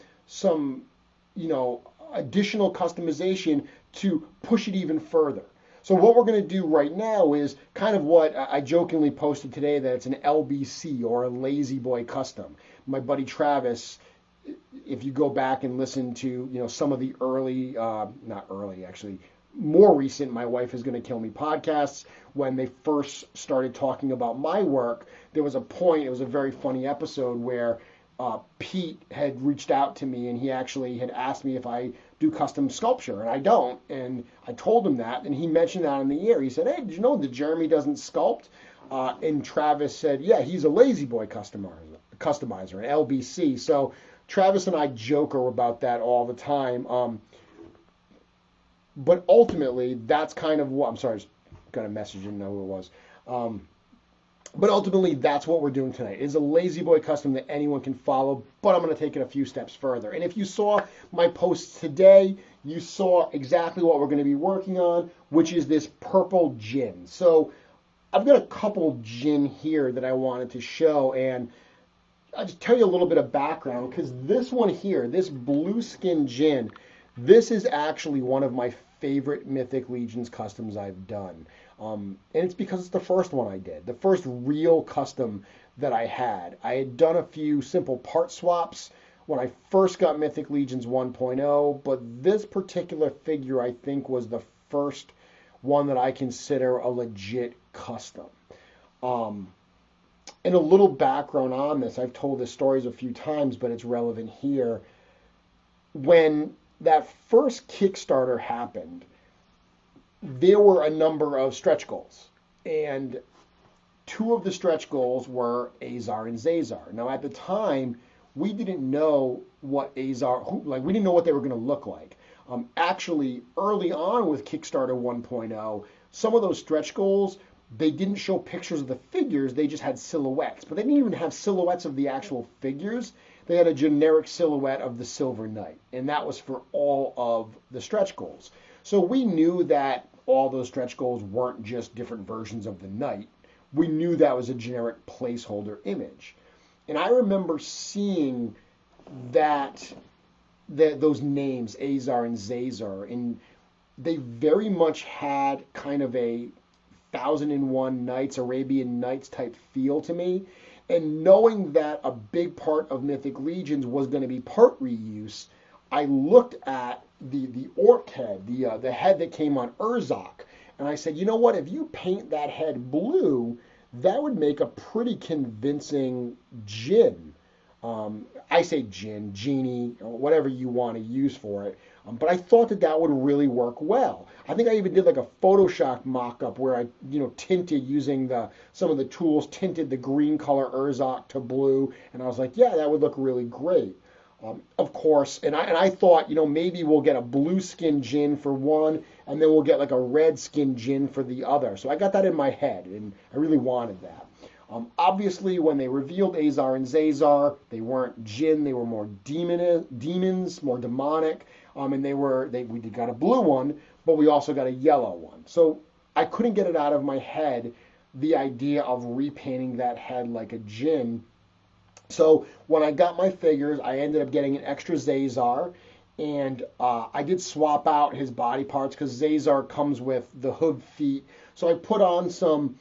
additional customization to push it even further? So what we're going to do right now is kind of what I jokingly posted today, that it's an LBC or a Lazy Boy custom. My buddy Travis, if you go back and listen to some of the early, not early actually, more recent My Wife Is Gonna Kill Me podcasts, when they first started talking about my work, there was a point, it was a very funny episode where Pete had reached out to me and he actually had asked me if I do custom sculpture, and I don't. And I told him that, and he mentioned that on the air. He said, "Hey, did you know that Jeremy doesn't sculpt?" And Travis said, "Yeah, he's a lazy boy customizer, an LBC." So Travis and I joke about that all the time. But ultimately, that's kind of what, I'm sorry, I just got a message, didn't know who it was. But ultimately, that's what we're doing tonight. It's a lazy boy custom that anyone can follow, but I'm going to take it a few steps further. And if you saw my posts today, you saw exactly what we're going to be working on, which is this purple Djinn. So I've got a couple Djinn here that I wanted to show, and I'll just tell you a little bit of background, because this one here, this blue skin Djinn, this is actually one of my favorite Mythic Legions customs I've done. And it's because it's the first one I did, the first real custom that I had. I had done a few simple part swaps when I first got Mythic Legions 1.0, but this particular figure I think was the first one that I consider a legit custom. And a little background on this, I've told this stories a few times, but it's relevant here. When that first Kickstarter happened, there were a number of stretch goals, and two of the stretch goals were Azar and Zazar. Now, at the time, we didn't know what Azar, we didn't know what they were going to look like. Actually, early on with Kickstarter 1.0, some of those stretch goals, they didn't show pictures of the figures, they just had silhouettes. But they didn't even have silhouettes of the actual figures. They had a generic silhouette of the Silver Knight, and that was for all of the stretch goals. So we knew that all those stretch goals weren't just different versions of the Knight. We knew that was a generic placeholder image. And I remember seeing those names, Azar and Zazar, and they very much had kind of a 1001 Nights, Arabian Nights type feel to me. And knowing that a big part of Mythic Legions was going to be part reuse, I looked at the orc head, the head that came on Urzok, and I said, you know what, if you paint that head blue, that would make a pretty convincing Djinn. I say Djinn, genie, or whatever you want to use for it. But I thought that would really work well. I think I even did like a Photoshop mock-up where I, tinted using some of the tools, tinted the green color Urzok to blue, and I was like, yeah, that would look really great. Of course, and I thought, maybe we'll get a blue skin Djinn for one, and then we'll get like a red skin Djinn for the other. So I got that in my head, and I really wanted that. Obviously, when they revealed Azar and Zazar, they weren't Djinn, they were more demons, more demonic, and we got a blue one, but we also got a yellow one. So I couldn't get it out of my head, the idea of repainting that head like a Djinn. So when I got my figures, I ended up getting an extra Zazar, and I did swap out his body parts because Zazar comes with the hoof feet. So I put on some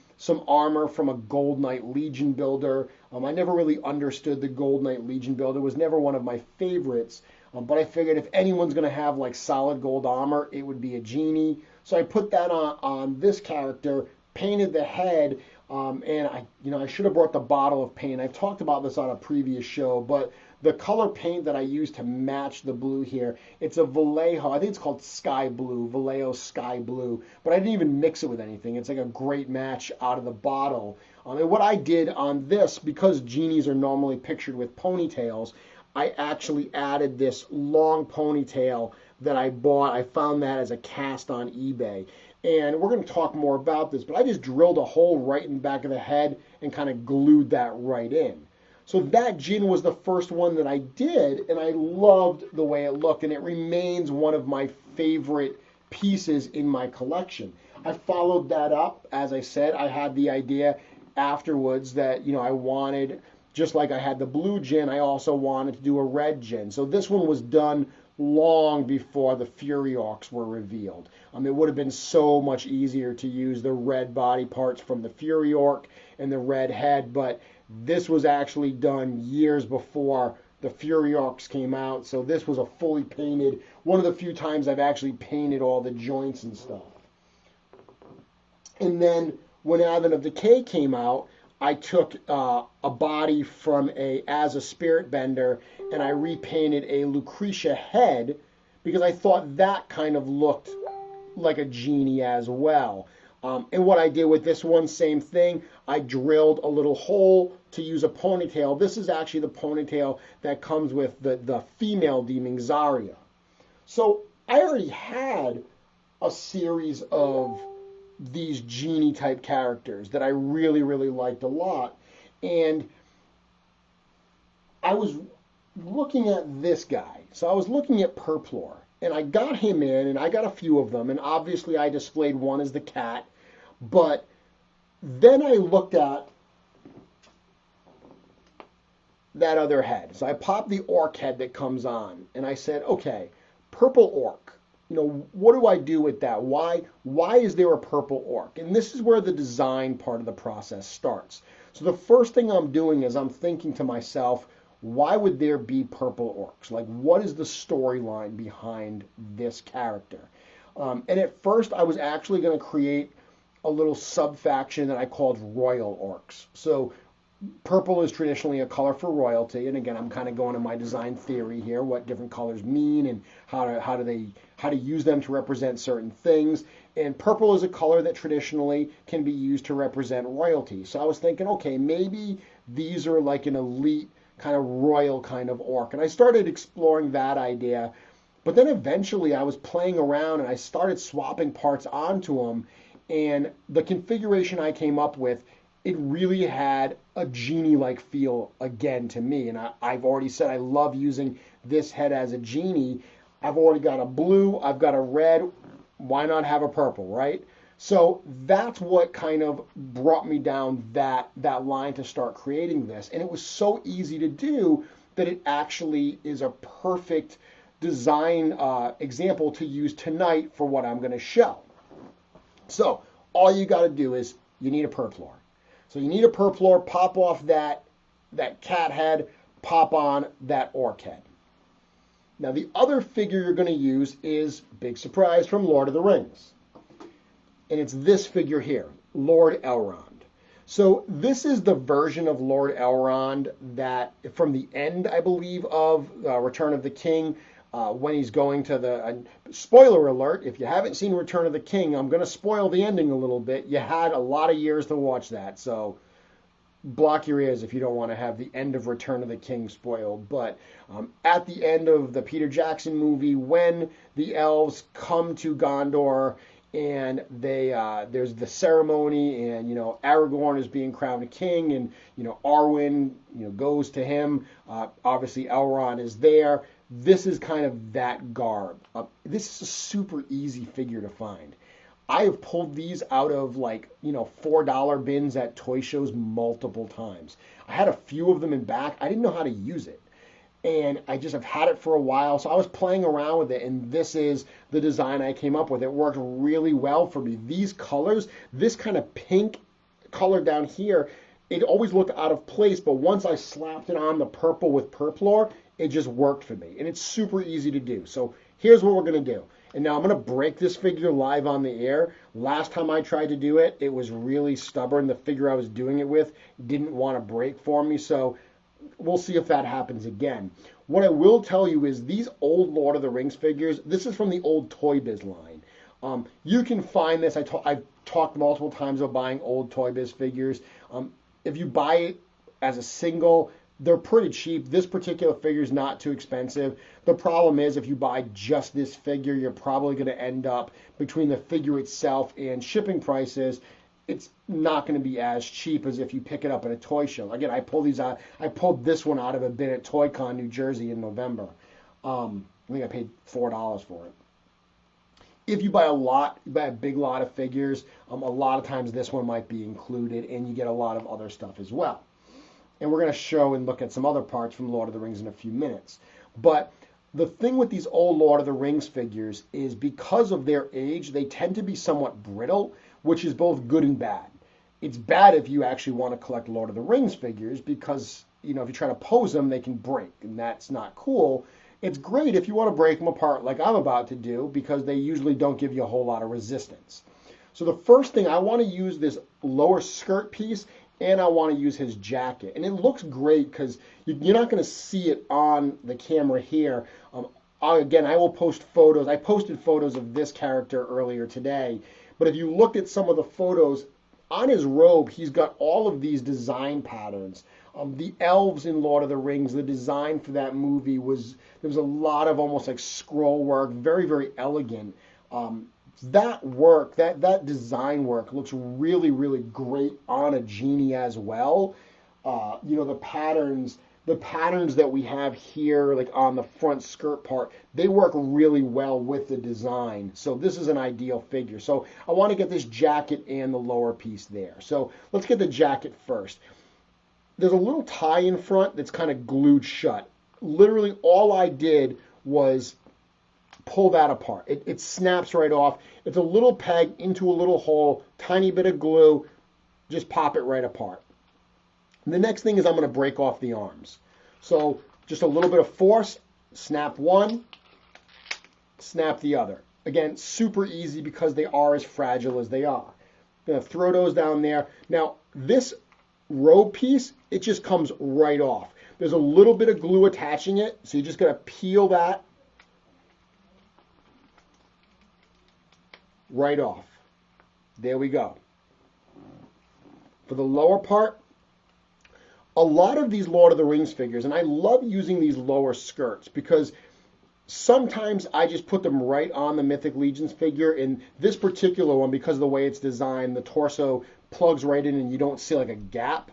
armor from a Gold Knight Legion builder. I never really understood the Gold Knight Legion builder. It was never one of my favorites. But I figured if anyone's going to have like solid gold armor, it would be a genie. So I put that on this character, painted the head, and I should have brought the bottle of paint. I've talked about this on a previous show, but the color paint that I used to match the blue here, it's a Vallejo. I think it's called Sky Blue, Vallejo Sky Blue, but I didn't even mix it with anything. It's like a great match out of the bottle. And what I did on this, because genies are normally pictured with ponytails, I actually added this long ponytail that I bought. I found that as a cast on eBay. And we're going to talk more about this, but I just drilled a hole right in the back of the head and kind of glued that right in. So that Djinn was the first one that I did, and I loved the way it looked, and it remains one of my favorite pieces in my collection. I followed that up. As I said, I had the idea afterwards that, I wanted, just like I had the blue Djinn, I also wanted to do a red Djinn. So this one was done long before the Fury Orcs were revealed. It would have been so much easier to use the red body parts from the Fury Orc and the red head, but this was actually done years before the Fury Orcs came out. So this was a fully painted, one of the few times I've actually painted all the joints and stuff. And then when Advent of Decay came out, I took a body from as a spirit bender, and I repainted a Lucretia head because I thought that kind of looked like a genie as well. And what I did with this one, same thing. I drilled a little hole to use a ponytail. This is actually the ponytail that comes with the female demon Zarya. So I already had a series of these genie type characters that I really, really liked a lot. And I was looking at this guy. So I was looking at Purplor, and I got him in, and I got a few of them, and obviously I displayed one as the cat. But then I looked at that other head. So I popped the orc head that comes on, and I said, okay, purple orc. You know, what do I do with that? Why is there a purple orc? And this is where the design part of the process starts. So the first thing I'm doing is I'm thinking to myself, why would there be purple orcs? Like, what is the storyline behind this character? And at first I was actually going to create a little sub-faction that I called Royal Orcs. So purple is traditionally a color for royalty, and again, I'm kind of going to my design theory here, what different colors mean and how to use them to represent certain things. And purple is a color that traditionally can be used to represent royalty. So I was thinking, okay, maybe these are like an elite kind of royal kind of orc. And I started exploring that idea, but then eventually I was playing around and I started swapping parts onto them, and the configuration I came up with, it really had a genie-like feel again to me. And I've already said I love using this head as a genie. I've already got a blue, I've got a red. Why not have a purple, right? So that's what kind of brought me down that line to start creating this. And it was so easy to do that it actually is a perfect design example to use tonight for what I'm going to show. So all you got to do is you need a Purplor. So you need a Purplor, pop off that cat head, pop on that orc head. Now the other figure you're going to use is, big surprise, from Lord of the Rings. And it's this figure here, Lord Elrond. So this is the version of Lord Elrond that from the end, I believe, of Return of the King, when he's going to the... spoiler alert, if you haven't seen Return of the King, I'm going to spoil the ending a little bit. You had a lot of years to watch that, so block your ears if you don't want to have the end of Return of the King spoiled. But at the end of the Peter Jackson movie, when the elves come to Gondor and there's the ceremony, and Aragorn is being crowned king, and Arwen goes to him. Obviously Elrond is there. This is kind of that garb. This is a super easy figure to find. I have pulled these out of $4 bins at toy shows multiple times. I had a few of them in back. I didn't know how to use it, and I just have had it for a while. So I was playing around with it, and this is the design I came up with. It worked really well for me. These colors, this kind of pink color down here, it always looked out of place, but once I slapped it on the purple with Purplor, it just worked for me, and it's super easy to do. So here's what we're going to do. And now I'm going to break this figure live on the air. Last time I tried to do it, it was really stubborn. The figure I was doing it with didn't want to break for me, so we'll see if that happens again. What I will tell you is these old Lord of the Rings figures, this is from the old Toy Biz line. You can find this. I've talked multiple times about buying old Toy Biz figures. If you buy it as a single, they're pretty cheap. This particular figure is not too expensive. The problem is if you buy just this figure, you're probably going to end up, between the figure itself and shipping prices, it's not going to be as cheap as if you pick it up at a toy show. Again, I pulled this one out of a bin at ToyCon, New Jersey in November. I think I paid $4 for it. If you buy a big lot of figures, a lot of times this one might be included, and you get a lot of other stuff as well. And we're going to show and look at some other parts from Lord of the Rings in a few minutes. But the thing with these old Lord of the Rings figures is because of their age, they tend to be somewhat brittle, which is both good and bad. It's bad if you actually want to collect Lord of the Rings figures because if you try to pose them, they can break, and that's not cool. It's great if you want to break them apart like I'm about to do, because they usually don't give you a whole lot of resistance. So the first thing, I want to use this lower skirt piece, and I want to use his jacket. And it looks great because you're not going to see it on the camera here. Again, I will post photos. I posted photos of this character earlier today. But if you looked at some of the photos, on his robe, he's got all of these design patterns. The elves in Lord of the Rings, the design for that movie there was a lot of almost like scroll work, very, very elegant. That work, that design work looks really, really great on a genie as well. The patterns that we have here, like on the front skirt part, they work really well with the design. So this is an ideal figure. So I want to get this jacket and the lower piece there. So let's get the jacket first. There's a little tie in front that's kind of glued shut. Literally all I did was pull that apart. It snaps right off. It's a little peg into a little hole, tiny bit of glue, just pop it right apart. And the next thing is I'm going to break off the arms. So just a little bit of force, snap one, snap the other. Again, super easy because they are as fragile as they are. I'm going to throw those down there. Now, this robe piece, it just comes right off. There's a little bit of glue attaching it, so you just got to peel that right off. There we go. For the lower part, a lot of these Lord of the Rings figures, and I love using these lower skirts because sometimes I just put them right on the Mythic Legions figure. In this particular one, because of the way it's designed, the torso plugs right in and you don't see like a gap.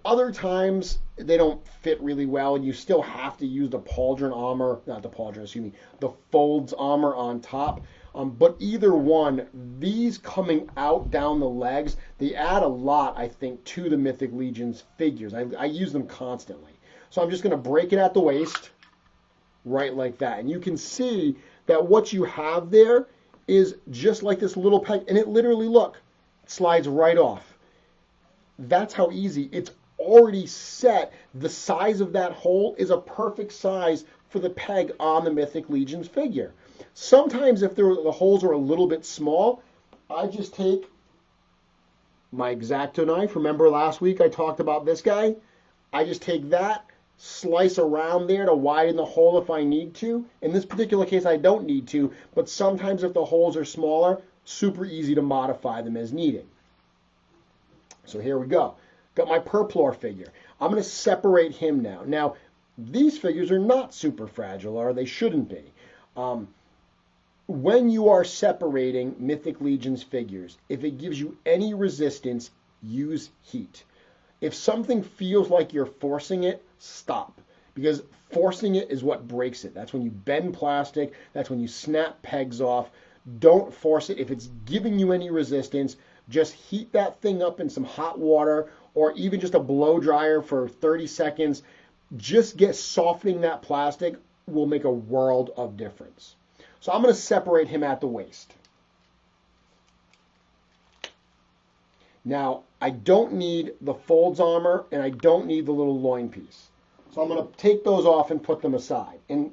Other times they don't fit really well and you still have to use the pauldron armor, not the pauldron, excuse me, the folds armor on top. But either one, these coming out down the legs, they add a lot, I think, to the Mythic Legions figures. I use them constantly. So I'm just going to break it at the waist, right like that. And you can see that what you have there is just like this little peg, and it literally, look, slides right off. That's how easy. It's already set. The size of that hole is a perfect size for the peg on the Mythic Legions figure. Sometimes if the holes are a little bit small, I just take my X-Acto knife. Remember last week I talked about this guy? I just take that, slice around there to widen the hole if I need to. In this particular case, I don't need to, but sometimes if the holes are smaller, super easy to modify them as needed. So here we go. Got my Purplor figure. I'm going to separate him now. Now, these figures are not super fragile, or they shouldn't be. When you are separating Mythic Legions figures, if it gives you any resistance, use heat. If something feels like you're forcing it, stop. Because forcing it is what breaks it. That's when you bend plastic. That's when you snap pegs off. Don't force it. If it's giving you any resistance, just heat that thing up in some hot water or even just a blow dryer for 30 seconds. Just softening that plastic will make a world of difference. So I'm going to separate him at the waist. Now, I don't need the folds armor and I don't need the little loin piece. So I'm going to take those off and put them aside. And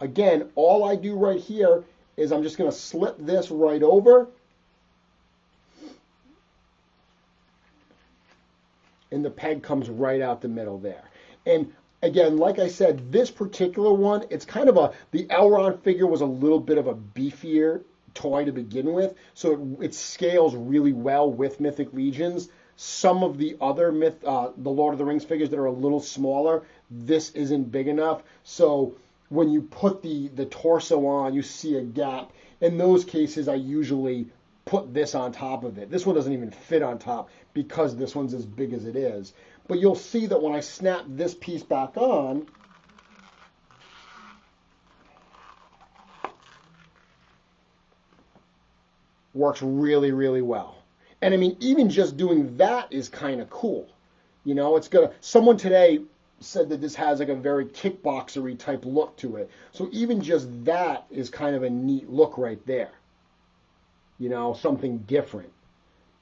again, all I do right here is I'm just going to slip this right over. And the peg comes right out the middle there. And again, like I said, this particular one, it's kind of the Elrond figure was a little bit of a beefier toy to begin with, so it scales really well with Mythic Legions. Some of the other the Lord of the Rings figures that are a little smaller, this isn't big enough. So when you put the torso on, you see a gap. In those cases, I usually put this on top of it. This one doesn't even fit on top because this one's as big as it is. But you'll see that when I snap this piece back on, works really, really well. And I mean, even just doing that is kind of cool. You know, someone today said that this has like a very kickboxery type look to it. So even just that is kind of a neat look right there. You know, something different.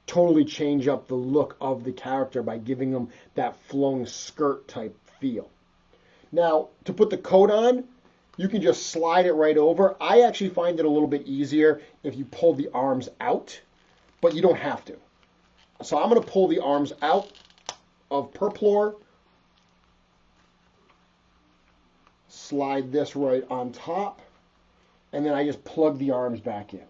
Totally change up the look of the character by giving them that flowing skirt type feel. Now, to put the coat on, you can just slide it right over. I actually find it a little bit easier if you pull the arms out, but you don't have to. So I'm going to pull the arms out of Perplor, slide this right on top, and then I just plug the arms back in.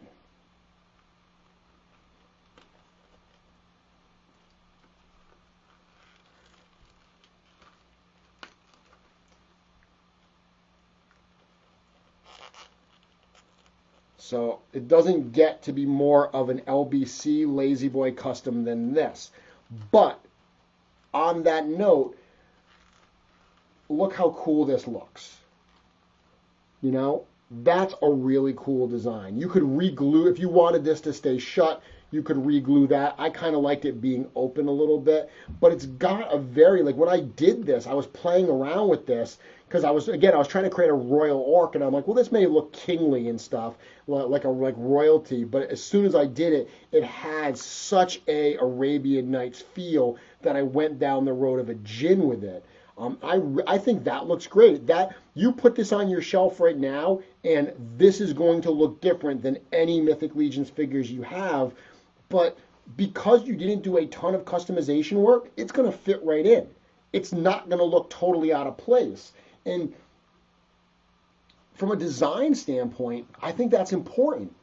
So it doesn't get to be more of an LBC Lazy Boy custom than this. But on that note, look how cool this looks. You know, that's a really cool design. You could re-glue, if you wanted this to stay shut, you could re-glue that. I kind of liked it being open a little bit, but it's got a very, like when I did this, I was playing around with this because I was trying to create a royal orc, and I'm like, well, this may look kingly and stuff, like royalty, but as soon as I did it, it had such a Arabian Nights feel that I went down the road of a Djinn with it. I think that looks great. That you put this on your shelf right now, and this is going to look different than any Mythic Legions figures you have. But because you didn't do a ton of customization work, it's going to fit right in. It's not going to look totally out of place. And from a design standpoint, I think that's important.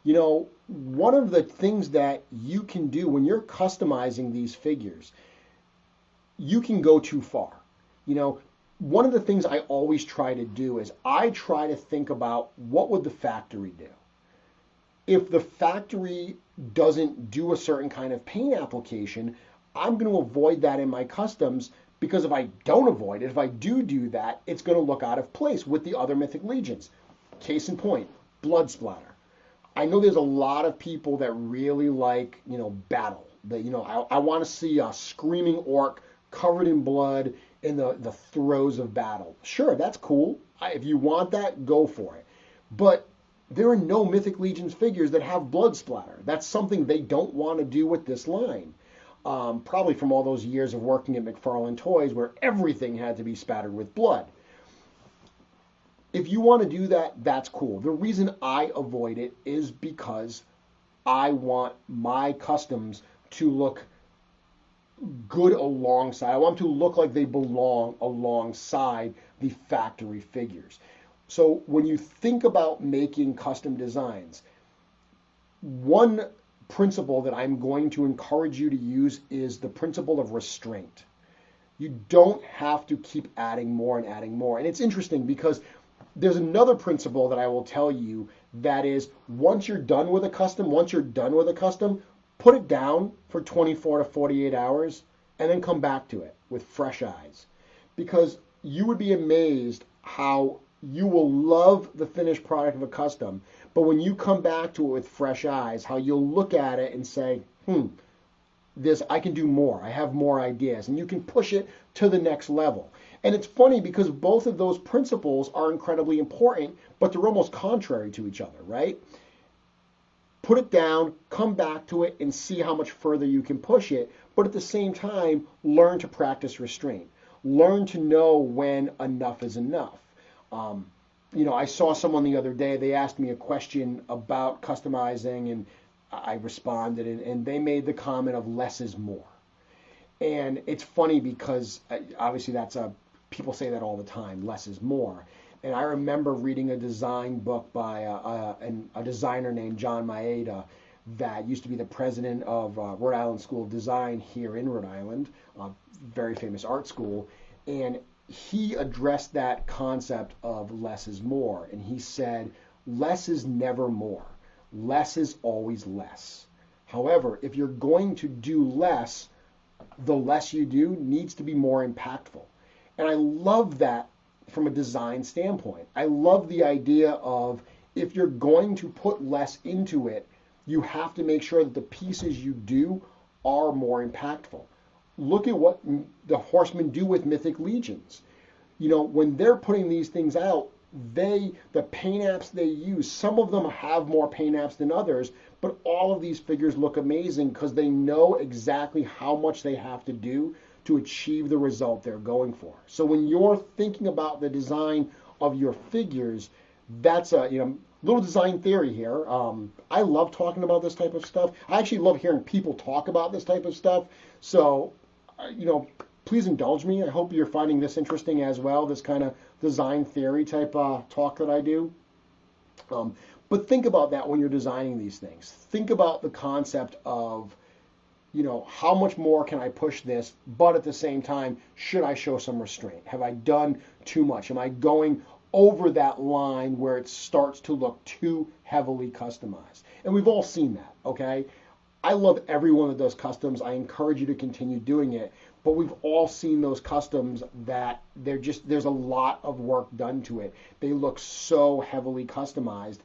You know, one of the things that you can do when you're customizing these figures, you can go too far. You know, one of the things I always try to do is I try to think about what would the factory do. If the factory doesn't do a certain kind of paint application, I'm going to avoid that in my customs, because if I don't avoid it, if I do that, it's going to look out of place with the other Mythic Legions. Case in point, blood splatter. I know there's a lot of people that really like, you know, battle. I want to see a screaming orc covered in blood in the throes of battle. Sure, that's cool. If you want that, go for it. But there are no Mythic Legions figures that have blood splatter. That's something they don't want to do with this line. Probably from all those years of working at McFarlane Toys where everything had to be spattered with blood. If you want to do that, that's cool. The reason I avoid it is because I want my customs to look good alongside. I want them to look like they belong alongside the factory figures. So when you think about making custom designs, one principle that I'm going to encourage you to use is the principle of restraint. You don't have to keep adding more and adding more. And it's interesting because there's another principle that I will tell you that is, once you're done with a custom, put it down for 24 to 48 hours and then come back to it with fresh eyes. Because you would be amazed how you will love the finished product of a custom, but when you come back to it with fresh eyes, how you'll look at it and say, I can do more. I have more ideas. And you can push it to the next level. And it's funny because both of those principles are incredibly important, but they're almost contrary to each other, right? Put it down, come back to it, and see how much further you can push it. But at the same time, learn to practice restraint. Learn to know when enough is enough. I saw someone the other day, they asked me a question about customizing, and I responded, and they made the comment of less is more. And it's funny because obviously people say that all the time, less is more. And I remember reading a design book by a designer named John Maeda that used to be the president of Rhode Island School of Design here in Rhode Island, a very famous art school. And he addressed that concept of less is more. And he said, less is never more. Less is always less. However, if you're going to do less, the less you do needs to be more impactful. And I love that from a design standpoint. I love the idea of, if you're going to put less into it, you have to make sure that the pieces you do are more impactful. Look at what the Horsemen do with Mythic Legions. When they're putting these things out, the paint apps they use, some of them have more paint apps than others, but all of these figures look amazing because they know exactly how much they have to do to achieve the result they're going for. So when you're thinking about the design of your figures, that's a little design theory here. I love talking about this type of stuff. I actually love hearing people talk about this type of stuff. So, please indulge me. I hope you're finding this interesting as well, this kind of design theory type talk that I do. But think about that when you're designing these things. Think about the concept of, how much more can I push this, but at the same time, should I show some restraint? Have I done too much? Am I going over that line where it starts to look too heavily customized? And we've all seen that, okay? I love everyone that does customs. I encourage you to continue doing it, but we've all seen those customs that there's a lot of work done to it. They look so heavily customized.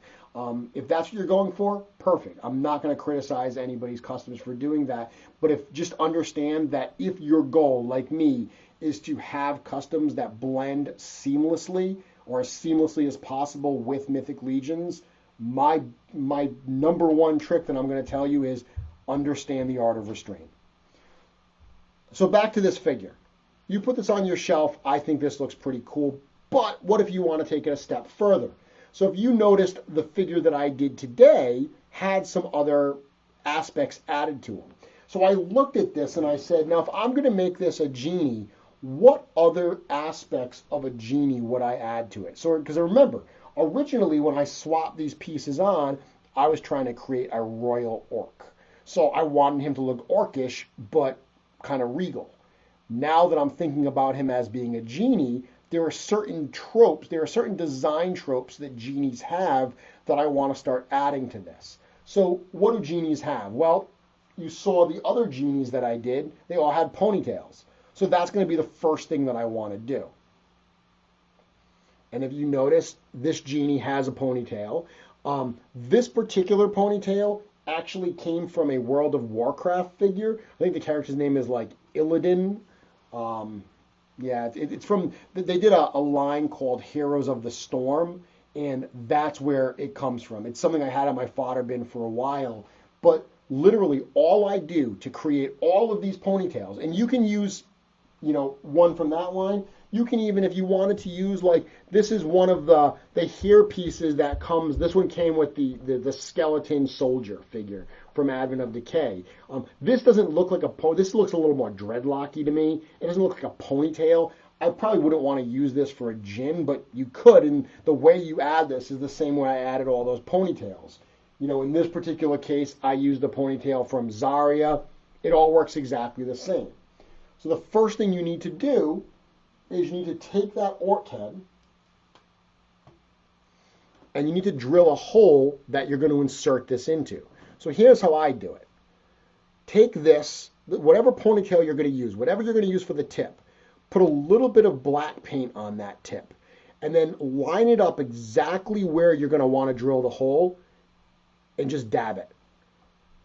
If that's what you're going for, perfect. I'm not going to criticize anybody's customs for doing that, but just understand that if your goal, like me, is to have customs that blend seamlessly or as seamlessly as possible with Mythic Legions, my number one trick that I'm going to tell you is understand the art of restraint. So back to this figure. You put this on your shelf. I think this looks pretty cool, but what if you want to take it a step further? So if you noticed, the figure that I did today had some other aspects added to them. So I looked at this and I said, now if I'm going to make this a genie, what other aspects of a genie would I add to it? So, because remember, originally when I swapped these pieces on, I was trying to create a royal orc. So I wanted him to look orcish, but kind of regal. Now that I'm thinking about him as being a genie, there are certain tropes, there are certain design tropes that genies have that I want to start adding to this. So what do genies have? Well, you saw the other genies that I did, they all had ponytails. So that's going to be the first thing that I want to do. And if you notice, this genie has a ponytail. This particular ponytail actually came from a World of Warcraft figure. I think the character's name is like Illidan. It's from, they did a line called Heroes of the Storm, and that's where it comes from. It's something I had on my fodder bin for a while, but literally all I do to create all of these ponytails, and you can use, one from that line. You can even, if you wanted to use, like, this is one of the hair pieces that comes, this one came with the skeleton soldier figure from Advent of Decay. This doesn't look like this looks a little more dreadlocky to me. It doesn't look like a ponytail. I probably wouldn't want to use this for a Djinn, but you could, and the way you add this is the same way I added all those ponytails. In this particular case, I used the ponytail from Zarya. It all works exactly the same. So the first thing you need to do is you need to take that orc head and you need to drill a hole that you're going to insert this into. So here's how I do it. Take this, whatever ponytail you're going to use, whatever you're going to use for the tip, put a little bit of black paint on that tip, and then line it up exactly where you're going to want to drill the hole and just dab it.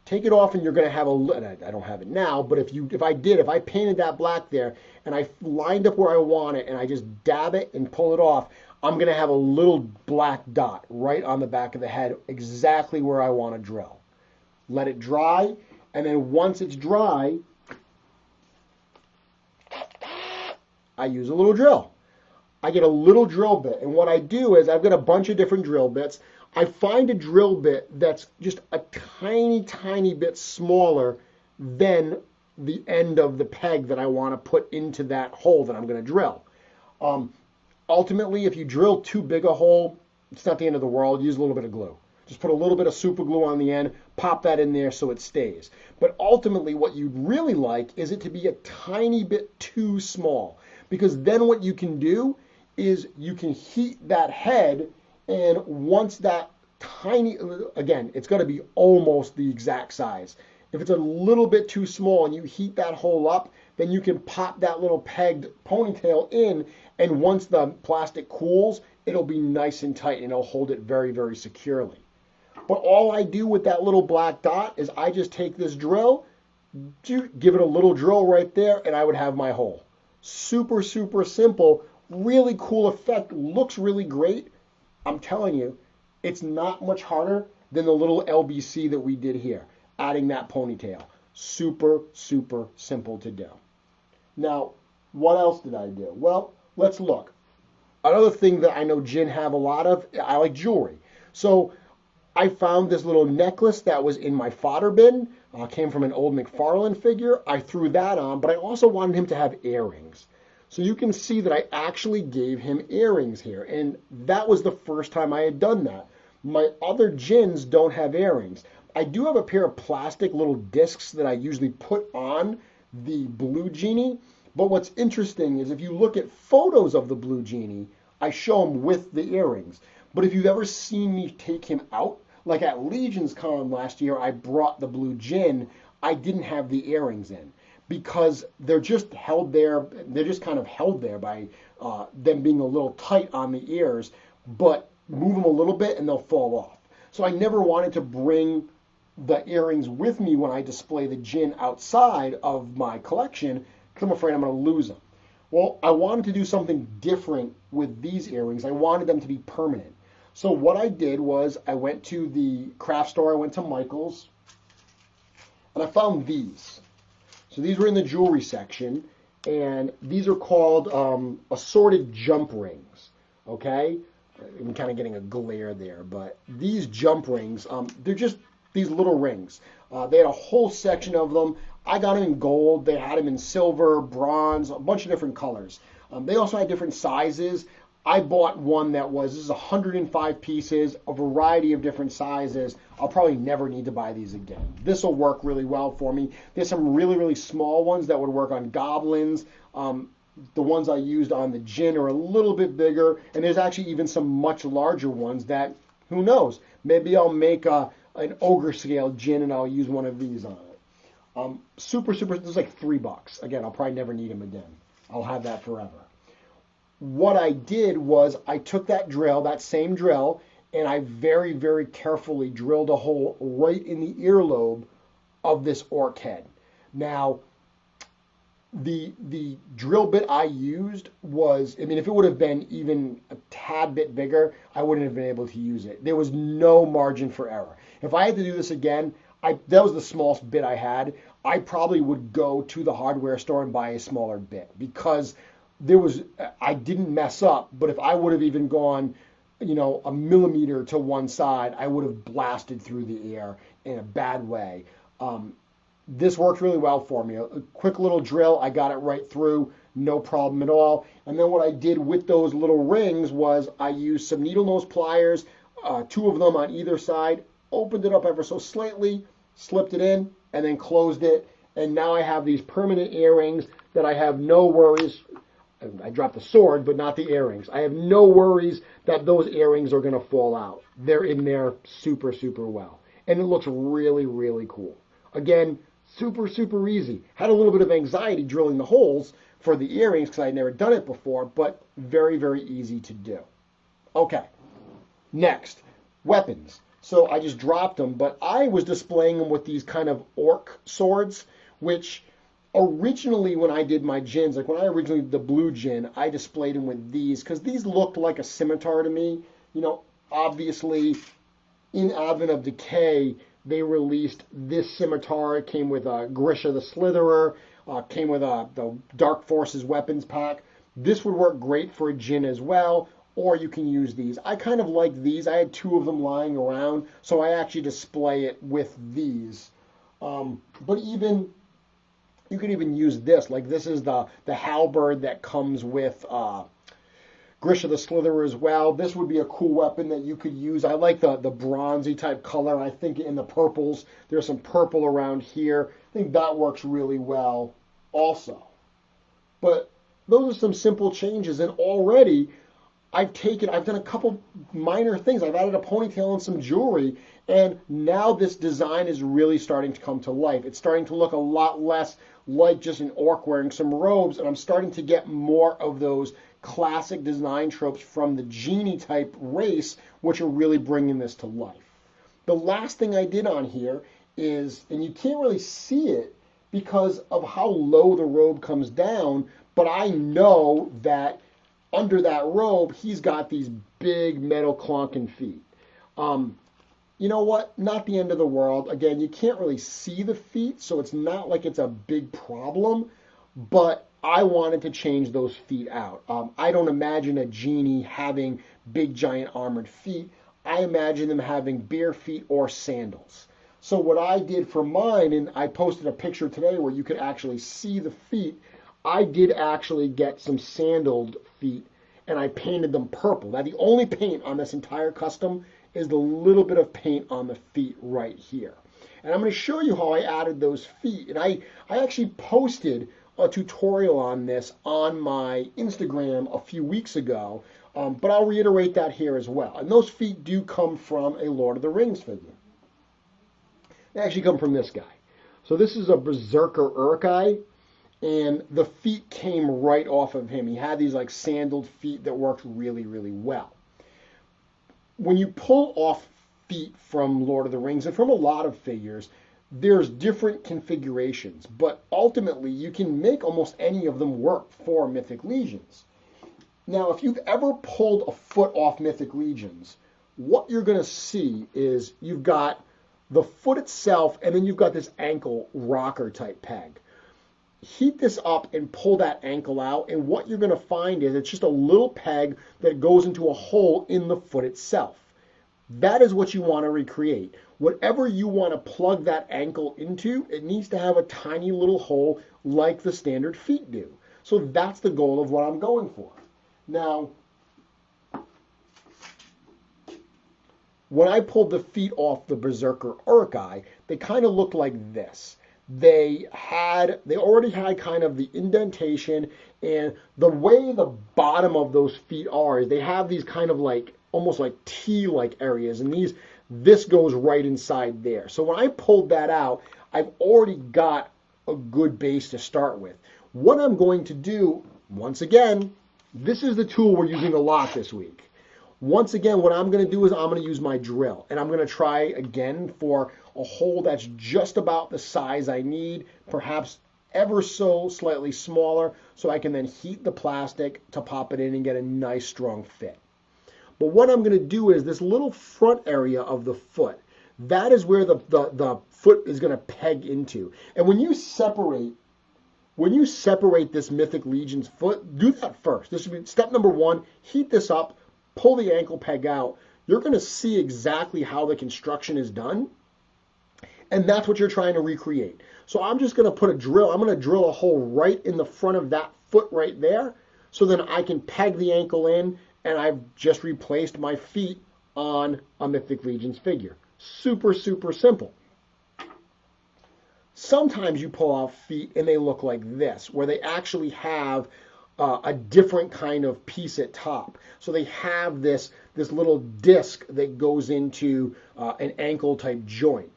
Take it off and you're going to have I don't have it now, but if I painted that black there and I lined up where I want it and I just dab it and pull it off, I'm going to have a little black dot right on the back of the head, exactly where I want to drill. Let it dry, and then once it's dry, I use a little drill. I get a little drill bit, and what I do is I've got a bunch of different drill bits. I find a drill bit that's just a tiny, tiny bit smaller than the end of the peg that I want to put into that hole that I'm going to drill. Ultimately, if you drill too big a hole, it's not the end of the world. Use a little bit of glue. Just put a little bit of super glue on the end, pop that in there so it stays. But ultimately, what you'd really like is it to be a tiny bit too small, because then what you can do is you can heat that head, and once that tiny, again, it's going to be almost the exact size. If it's a little bit too small and you heat that hole up, then you can pop that little pegged ponytail in, and once the plastic cools, it'll be nice and tight and it'll hold it very, very securely. But all I do with that little black dot is I just take this drill, give it a little drill right there, and I would have my hole. Super, super simple, really cool effect, looks really great. I'm telling you, it's not much harder than the little LBC that we did here, adding that ponytail. Super, super simple to do. Now, what else did I do? Well, let's look. Another thing that I know Djinn have a lot of, I like jewelry. So I found this little necklace that was in my fodder bin. Came from an old McFarlane figure. I threw that on, but I also wanted him to have earrings. So you can see that I actually gave him earrings here. And that was the first time I had done that. My other Djinns don't have earrings. I do have a pair of plastic little discs that I usually put on the blue genie. But what's interesting is if you look at photos of the blue genie, I show him with the earrings. But if you've ever seen me take him out, like at Legions Con last year, I brought the blue Djinn, I didn't have the earrings in because they're just held there. They're just kind of held there by them being a little tight on the ears, but move them a little bit and they'll fall off. So I never wanted to bring the earrings with me when I display the Djinn outside of my collection because I'm afraid I'm going to lose them. Well, I wanted to do something different with these earrings. I wanted them to be permanent. So what I did was I went to the craft store, I went to Michael's, and I found these. So these were in the jewelry section, and these are called assorted jump rings, okay? I'm kind of getting a glare there, but these jump rings, they're just these little rings. They had a whole section of them. I got them in gold. They had them in silver, bronze, a bunch of different colors. They also had different sizes. I bought one that was, this is 105 pieces, a variety of different sizes. I'll probably never need to buy these again. This will work really well for me. There's some really, really small ones that would work on goblins. The ones I used on the Djinn are a little bit bigger, and there's actually even some much larger ones that, who knows, maybe I'll make an ogre scale Djinn and I'll use one of these on it. Super, this is like $3. Again, I'll probably never need them again. I'll have that forever. What I did was I took that drill, that same drill, and I very, very carefully drilled a hole right in the earlobe of this orc head. Now, the drill bit I used was, I mean, if it would have been even a tad bit bigger, I wouldn't have been able to use it. There was no margin for error. If I had to do this again, that was the smallest bit I had. I probably would go to the hardware store and buy a smaller bit because I didn't mess up, but if I would have even gone, a millimeter to one side, I would have blasted through the air in a bad way. This worked really well for me. A quick little drill, I got it right through, no problem at all. And then what I did with those little rings was I used some needle nose pliers, 2 of them on either side, opened it up ever so slightly, slipped it in, and then closed it. And now I have these permanent earrings that I have no worries. I dropped the sword, but not the earrings. I have no worries that those earrings are going to fall out. They're in there super, super well. And it looks really, really cool. Again, super, super easy. Had a little bit of anxiety drilling the holes for the earrings because I had never done it before, but very, very easy to do. Okay, next, weapons. So I just dropped them, but I was displaying them with these kind of orc swords, which originally when I did my Djinns, like when I originally did the blue Djinn, I displayed them with these because these looked like a scimitar to me. Obviously in Advent of Decay, they released this scimitar. It came with Grisha the Slitherer, came with the Dark Forces weapons pack. This would work great for a Djinn as well, or you can use these. I kind of like these. I had 2 of them lying around, so I actually display it with these. But you can even use this. Like this is the halberd that comes with Grisha the Slitherer as well. This would be a cool weapon that you could use. I like the bronzy type color. I think in the purples, there's some purple around here. I think that works really well also. But those are some simple changes, and already I've done a couple minor things. I've added a ponytail and some jewelry, and now this design is really starting to come to life. It's starting to look a lot less like just an orc wearing some robes, and I'm starting to get more of those classic design tropes from the genie type race, which are really bringing this to life. The last thing I did on here is, and you can't really see it because of how low the robe comes down, but I know that under that robe, he's got these big metal clonking feet. You know what? Not the end of the world. Again, you can't really see the feet, so it's not like it's a big problem, but I wanted to change those feet out. I don't imagine a genie having big giant armored feet. I imagine them having bare feet or sandals. So what I did for mine, and I posted a picture today where you could actually see the feet, I did actually get some sandaled feet and I painted them purple. Now the only paint on this entire custom is the little bit of paint on the feet right here. And I'm going to show you how I added those feet. And I actually posted a tutorial on this on my Instagram a few weeks ago, but I'll reiterate that here as well. And those feet do come from a Lord of the Rings figure. They actually come from this guy. So this is a Berserker Uruk-hai, and the feet came right off of him. He had these like sandaled feet that worked really, really well. When you pull off feet from Lord of the Rings and from a lot of figures, there's different configurations, but ultimately you can make almost any of them work for Mythic Legions. Now, if you've ever pulled a foot off Mythic Legions, what you're going to see is you've got the foot itself, and then you've got this ankle rocker type peg. Heat this up and pull that ankle out, and what you're going to find is it's just a little peg that goes into a hole in the foot itself. That is what you want to recreate. Whatever you want to plug that ankle into, it needs to have a tiny little hole like the standard feet do. So that's the goal of what I'm going for. Now, when I pulled the feet off the Berserker Uruk-hai, they kind of looked like this. They already had kind of the indentation, and the way the bottom of those feet are is they have these kind of like almost like T-like areas, and this goes right inside there. So when I pulled that out, I've already got a good base to start with. What I'm going to do, once again, this is the tool we're using a lot this week. Once again, what I'm going to do is I'm going to use my drill, and I'm going to try again for a hole that's just about the size I need, perhaps ever so slightly smaller, so I can then heat the plastic to pop it in and get a nice strong fit. But what I'm going to do is this little front area of the foot, that is where the foot is going to peg into. And when you separate this Mythic Legion's foot, do that first. This would be step number one. Heat this up, pull the ankle peg out. You're going to see exactly how the construction is done. And that's what you're trying to recreate. So I'm just going to put a drill. I'm going to drill a hole right in the front of that foot right there. So then I can peg the ankle in, and I've just replaced my feet on a Mythic Legions figure. Super, super simple. Sometimes you pull out feet and they look like this, where they actually have a different kind of piece at top. So they have this little disc that goes into an ankle type joint.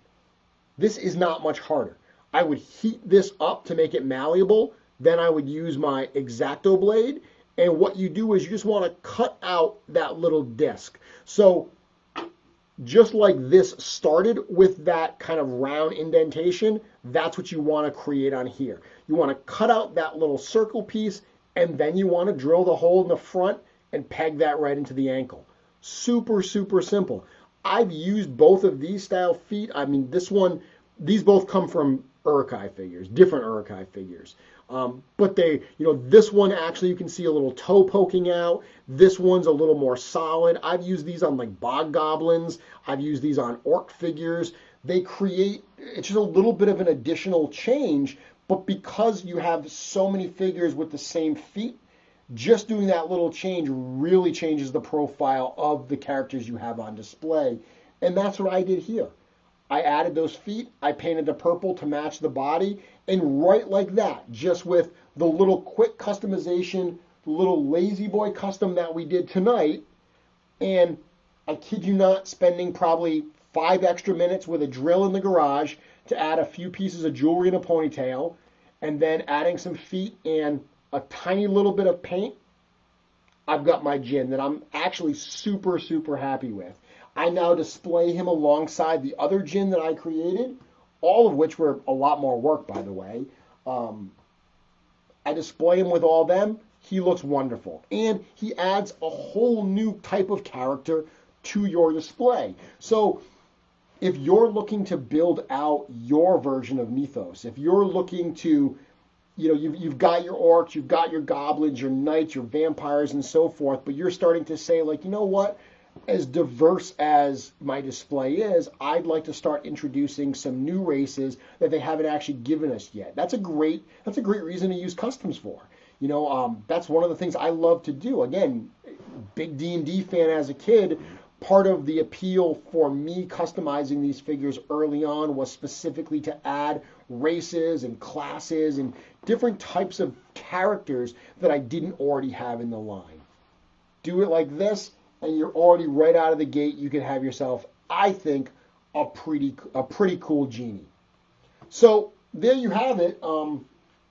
This is not much harder. I would heat this up to make it malleable. Then I would use my X-Acto blade. And what you do is you just want to cut out that little disc. So just like this started with that kind of round indentation, that's what you want to create on here. You want to cut out that little circle piece, and then you want to drill the hole in the front and peg that right into the ankle. Super, super simple. I've used both of these style feet. I mean, these both come from Uruk-hai figures, different Uruk-hai figures. But this one actually you can see a little toe poking out. This one's a little more solid. I've used these on like bog goblins. I've used these on orc figures. It's just a little bit of an additional change, but because you have so many figures with the same feet, just doing that little change really changes the profile of the characters you have on display. And that's what I did here. I added those feet, I painted the purple to match the body, and right like that, just with the little quick customization, the little lazy boy custom that we did tonight, and I kid you not, spending probably 5 extra minutes with a drill in the garage to add a few pieces of jewelry and a ponytail, and then adding some feet and a tiny little bit of paint, I've got my Djinn that I'm actually super, super happy with. I now display him alongside the other Djinn that I created, all of which were a lot more work, by the way. I display him with all them. He looks wonderful. And he adds a whole new type of character to your display. So if you're looking to build out your version of Mythos, if you're looking to you've got your orcs, you've got your goblins, your knights, your vampires, and so forth, but you're starting to say, like, you know what? As diverse as my display is, I'd like to start introducing some new races that they haven't actually given us yet. That's a great reason to use customs for. That's one of the things I love to do. Again, big D&D fan as a kid. Part of the appeal for me customizing these figures early on was specifically to add races and classes and different types of characters that I didn't already have in the line. Do it like this, and you're already right out of the gate. You can have yourself, I think, a pretty cool genie. So there you have it.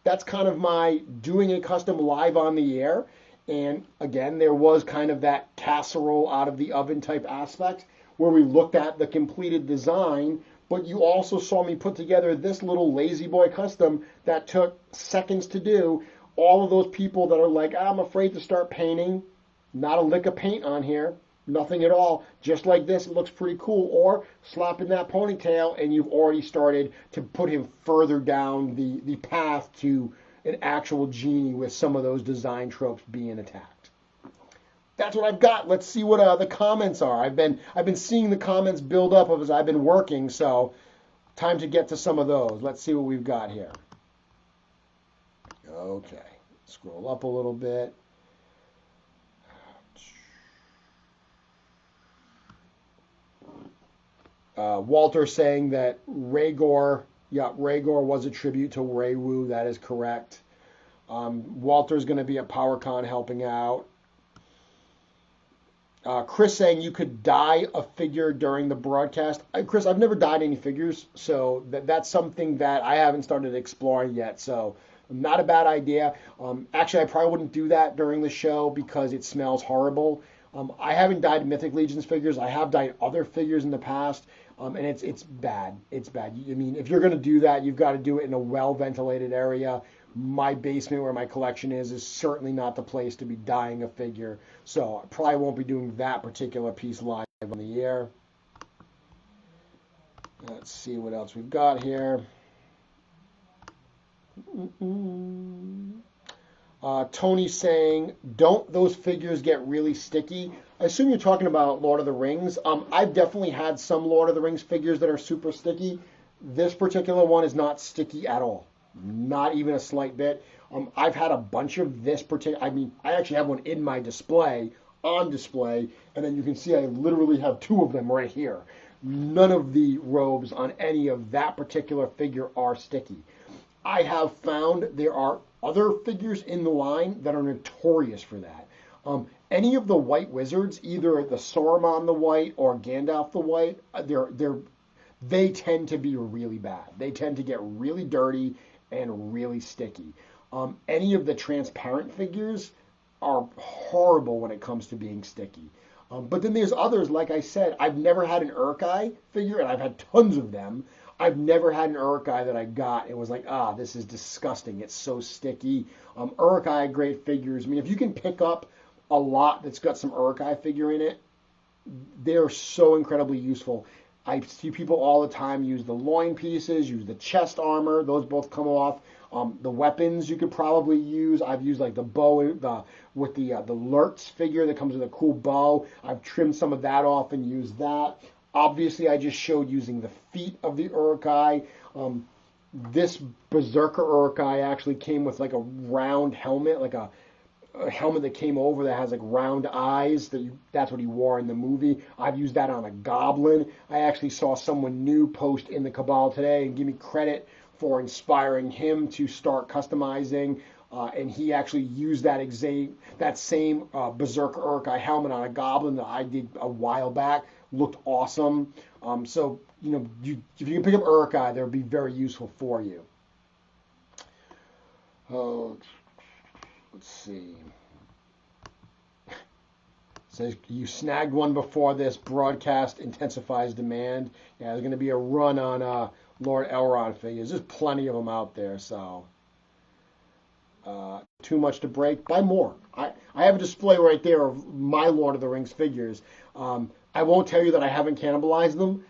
That's kind of my doing a custom live on the air. And again, there was kind of that casserole out of the oven type aspect where we looked at the completed design, but you also saw me put together this little lazy boy custom that took seconds to do. All of those people that are like, I'm afraid to start painting, not a lick of paint on here, nothing at all, just like this, it looks pretty cool. Or slap in that ponytail and you've already started to put him further down the path to an actual genie with some of those design tropes being attacked. That's what I've got. Let's see what the comments are. I've been seeing the comments build up as I've been working, so time to get to some of those. Let's see what we've got here. Okay, scroll up a little bit. Walter saying that Rhaegor was a tribute to Raywu. That is correct. Walter's going to be at PowerCon helping out. Chris saying you could dye a figure during the broadcast. Chris, I've never dyed any figures, so that's something that I haven't started exploring yet. So not a bad idea. Actually, I probably wouldn't do that during the show because it smells horrible. I haven't dyed Mythic Legions figures. I have dyed other figures in the past. And it's bad. It's bad. I mean, if you're going to do that, you've got to do it in a well-ventilated area. My basement where my collection is certainly not the place to be dyeing a figure. So I probably won't be doing that particular piece live on the air. Let's see what else we've got here. Tony saying, don't those figures get really sticky? I assume you're talking about Lord of the Rings. I've definitely had some Lord of the Rings figures that are super sticky. This particular one is not sticky at all. Not even a slight bit. I've had a bunch of this particular... I mean, I actually have one in my display, on display, and then you can see I literally have two of them right here. None of the robes on any of that particular figure are sticky. I have found there are other figures in the line that are notorious for that. Any of the white wizards, either the Saruman the White or Gandalf the White, they tend to be really bad. They tend to get really dirty and really sticky. Any of the transparent figures are horrible when it comes to being sticky. But then there's others, like I said, I've never had an Uruk-hai figure, and I've had tons of them. I've never had an Uruk-hai that I got and was like, this is disgusting. It's so sticky. Uruk-hai, great figures. I mean, if you can pick up a lot that's got some Uruk-hai figure in it, they're so incredibly useful. I see people all the time use the loin pieces, use the chest armor. Those both come off. The weapons you could probably use. I've used like the bow with the Lurtz figure that comes with a cool bow. I've trimmed some of that off and used that. Obviously, I just showed using the feet of the Uruk-hai. This Berserker Uruk-hai actually came with like a round helmet, like a helmet that came over that has like round eyes. That's what he wore in the movie. I've used that on a goblin. I actually saw someone new post in the Cabal today and give me credit for inspiring him to start customizing. And he actually used that same Berserker Uruk-hai helmet on a goblin that I did a while back. Looked awesome. So, if you can pick up Uruk-hai, they'll be very useful for you. Let's see. Says you snagged one before this broadcast intensifies demand. Yeah, there's going to be a run on Lord Elrond figures. There's plenty of them out there, so too much to break. Buy more. I have a display right there of my Lord of the Rings figures. I won't tell you that I haven't cannibalized them.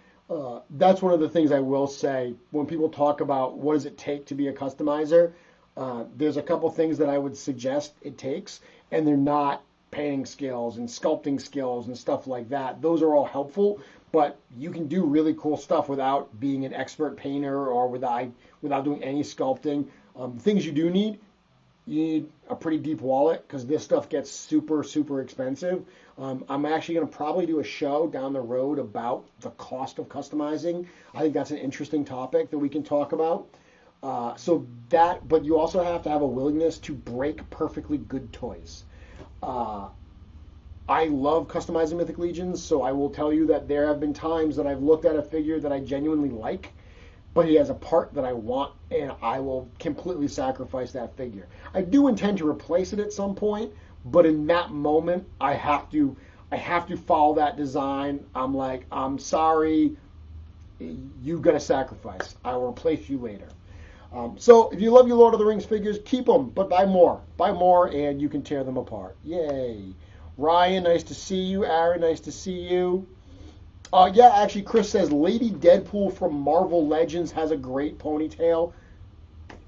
That's one of the things I will say when people talk about what does it take to be a customizer. There's a couple things that I would suggest it takes, and they're not painting skills and sculpting skills and stuff like that. Those are all helpful, but you can do really cool stuff without being an expert painter or without doing any sculpting. Things you need a pretty deep wallet because this stuff gets super, super expensive. I'm actually going to probably do a show down the road about the cost of customizing. I think that's an interesting topic that we can talk about. But you also have to have a willingness to break perfectly good toys. I love customizing Mythic Legions, so I will tell you that there have been times that I've looked at a figure that I genuinely like, but he has a part that I want, and I will completely sacrifice that figure. I do intend to replace it at some point, but in that moment, I have to follow that design. I'm like, I'm sorry, you got to sacrifice. I will replace you later. So if you love your Lord of the Rings figures, keep them, but buy more. Buy more, and you can tear them apart. Yay. Ryan, nice to see you. Aaron, nice to see you. Yeah, actually, Chris says Lady Deadpool from Marvel Legends has a great ponytail.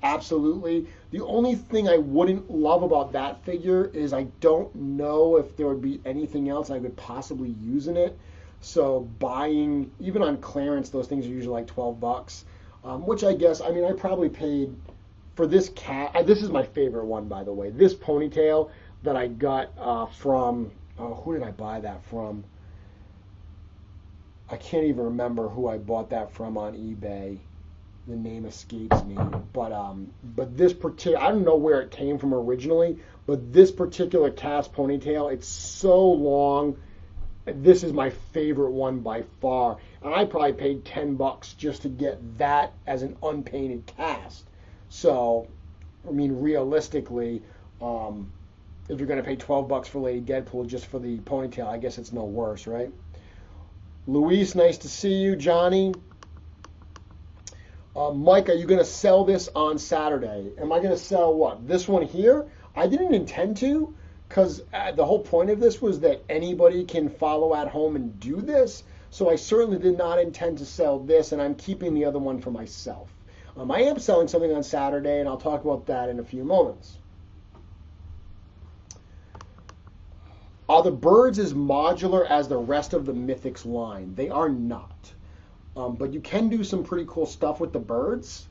Absolutely. The only thing I wouldn't love about that figure is I don't know if there would be anything else I could possibly use in it. So buying, even on clearance, those things are usually like $12. Which I guess, I mean, I probably paid for this cat. This is my favorite one, by the way. This ponytail that I got from, who did I buy that from? I can't even remember who I bought that from on eBay. The name escapes me. But this particular, I don't know where it came from originally, but this particular cat's ponytail, it's so long. This is my favorite one by far. And I probably paid $10 just to get that as an unpainted cast. So, I mean, realistically, if you're going to pay $12 for Lady Deadpool just for the ponytail, I guess it's no worse, right? Luis, nice to see you. Johnny. Mike, are you going to sell this on Saturday? Am I going to sell what? This one here? I didn't intend to, because the whole point of this was that anybody can follow at home and do this. So I certainly did not intend to sell this, and I'm keeping the other one for myself. I am selling something on Saturday, and I'll talk about that in a few moments. Are the birds as modular as the rest of the Mythics line? They are not. But you can do some pretty cool stuff with the birds.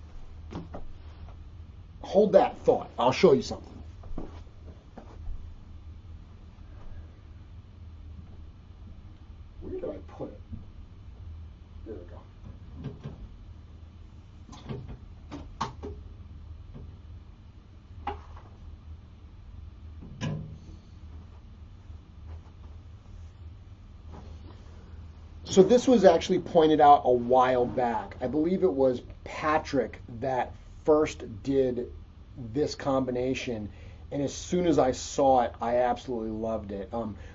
Hold that thought. I'll show you something. Where did I put it? There we go. So this was actually pointed out a while back. I believe it was Patrick that first did this combination, and as soon as I saw it, I absolutely loved it.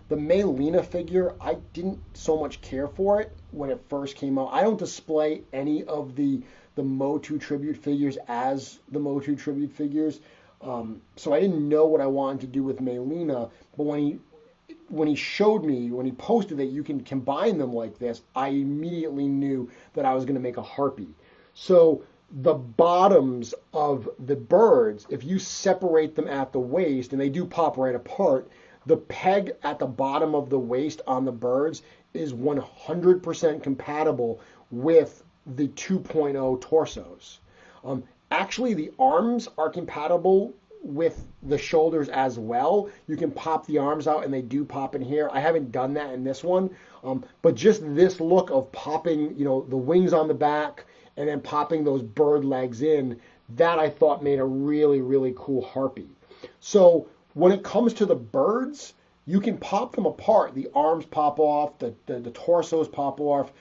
The Melina figure, I didn't so much care for it when it first came out. I don't display any of the Motu tribute figures as the Motu tribute figures, so I didn't know what I wanted to do with Melina, but when he showed me, when he posted that you can combine them like this, I immediately knew that I was going to make a harpy. So the bottoms of the birds, if you separate them at the waist, and they do pop right apart, the peg at the bottom of the waist on the birds is 100% compatible with the 2.0 torsos. Actually, the arms are compatible with the shoulders as well. You can pop the arms out, and they do pop in here. I haven't done that in this one, but just this look of popping, the wings on the back and then popping those bird legs in, that I thought made a really, really cool harpy. So when it comes to the birds, you can pop them apart. The arms pop off, the torsos pop off.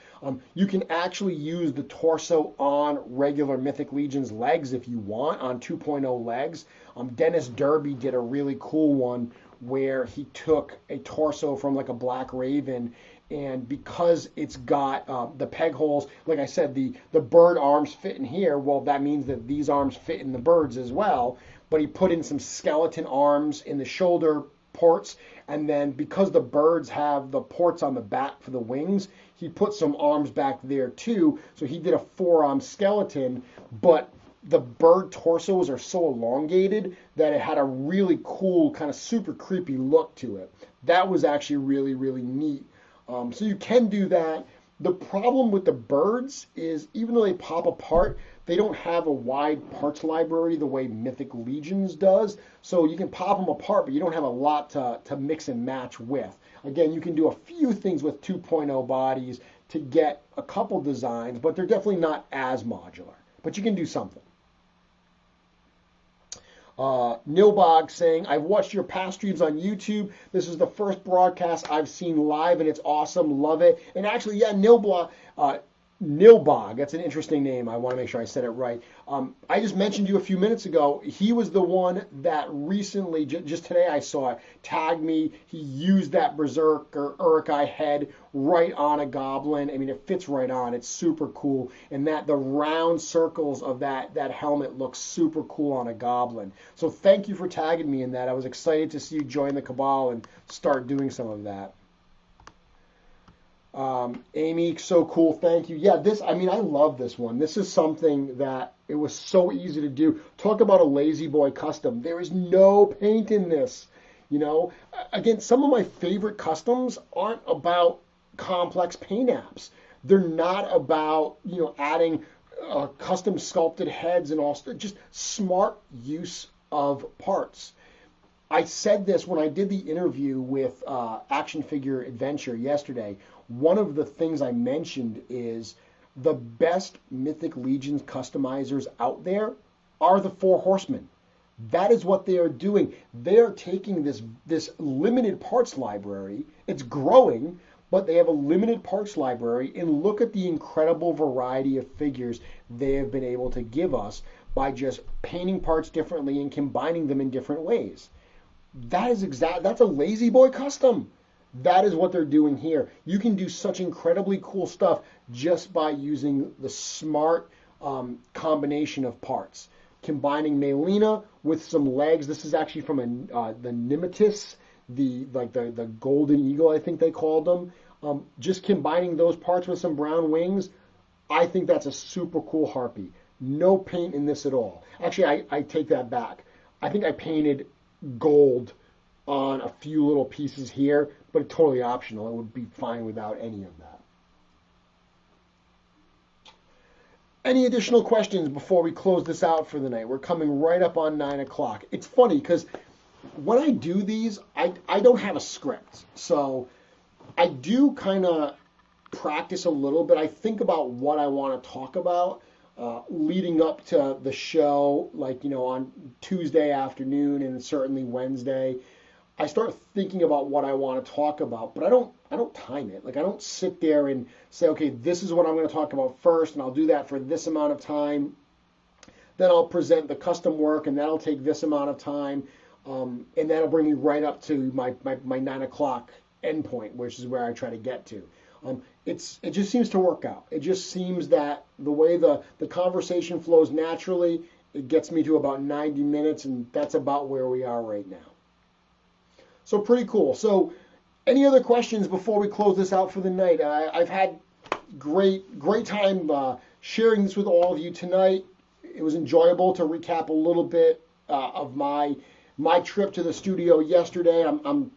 You can actually use the torso on regular Mythic Legions legs if you want, on 2.0 legs. Dennis Derby did a really cool one where he took a torso from like a Black Raven, and because it's got the peg holes, like I said, the bird arms fit in here, well, that means that these arms fit in the birds as well, but he put in some skeleton arms in the shoulder ports, and then because the birds have the ports on the back for the wings, he put some arms back there too, so he did a four-arm skeleton, but the bird torsos are so elongated that it had a really cool, kind of super creepy look to it. That was actually really, really neat. So you can do that. The problem with the birds is even though they pop apart, they don't have a wide parts library the way Mythic Legions does. So you can pop them apart, but you don't have a lot to mix and match with. Again, you can do a few things with 2.0 bodies to get a couple designs, but they're definitely not as modular. But you can do something. Nilbog saying, I've watched your past streams on YouTube. This is the first broadcast I've seen live, and it's awesome. Love it. And actually, yeah, Nilbog, that's an interesting name. I want to make sure I said it right. I just mentioned you a few minutes ago. He was the one that recently, just today I saw it, tagged me. He used that Berserker Uruk-hai head right on a goblin. I mean, it fits right on. It's super cool. And that the round circles of that helmet looks super cool on a goblin. So thank you for tagging me in that. I was excited to see you join the Cabal and start doing some of that. Amy, so cool. Thank you. Yeah, I love this one. This is something that it was so easy to do. Talk about a lazy boy custom. There is no paint in this. Again, some of my favorite customs aren't about complex paint apps. They're not about, adding custom sculpted heads and all, just smart use of parts. I said this when I did the interview with Action Figure Adventure yesterday. One of the things I mentioned is the best Mythic Legions customizers out there are the Four Horsemen. That is what they are doing. They are taking this limited parts library. It's growing, but they have a limited parts library, and look at the incredible variety of figures they have been able to give us by just painting parts differently and combining them in different ways. That's a lazy boy custom. That is what they're doing here. You can do such incredibly cool stuff just by using the smart combination of parts. Combining Melina with some legs. This is actually from the Nemetis, the golden eagle, I think they called them. Just combining those parts with some brown wings, I think that's a super cool harpy. No paint in this at all. Actually, I take that back. I think I painted gold on a few little pieces here, but it's totally optional. It would be fine without any of that. Any additional questions before we close this out for the night? We're coming right up on 9 o'clock. It's funny because when I do these, I don't have a script. So I do kind of practice a little bit. I think about what I want to talk about leading up to the show, on Tuesday afternoon and certainly Wednesday. I start thinking about what I want to talk about, but I don't time it. I don't sit there and say, okay, this is what I'm going to talk about first, and I'll do that for this amount of time. Then I'll present the custom work, and that'll take this amount of time, and that'll bring me right up to my 9 o'clock endpoint, which is where I try to get to. It just seems to work out. It just seems that the way the conversation flows naturally, it gets me to about 90 minutes, and that's about where we are right now. So pretty cool. So any other questions before we close this out for the night? I've had great time sharing this with all of you tonight. It was enjoyable to recap a little bit of my trip to the studio yesterday. I'm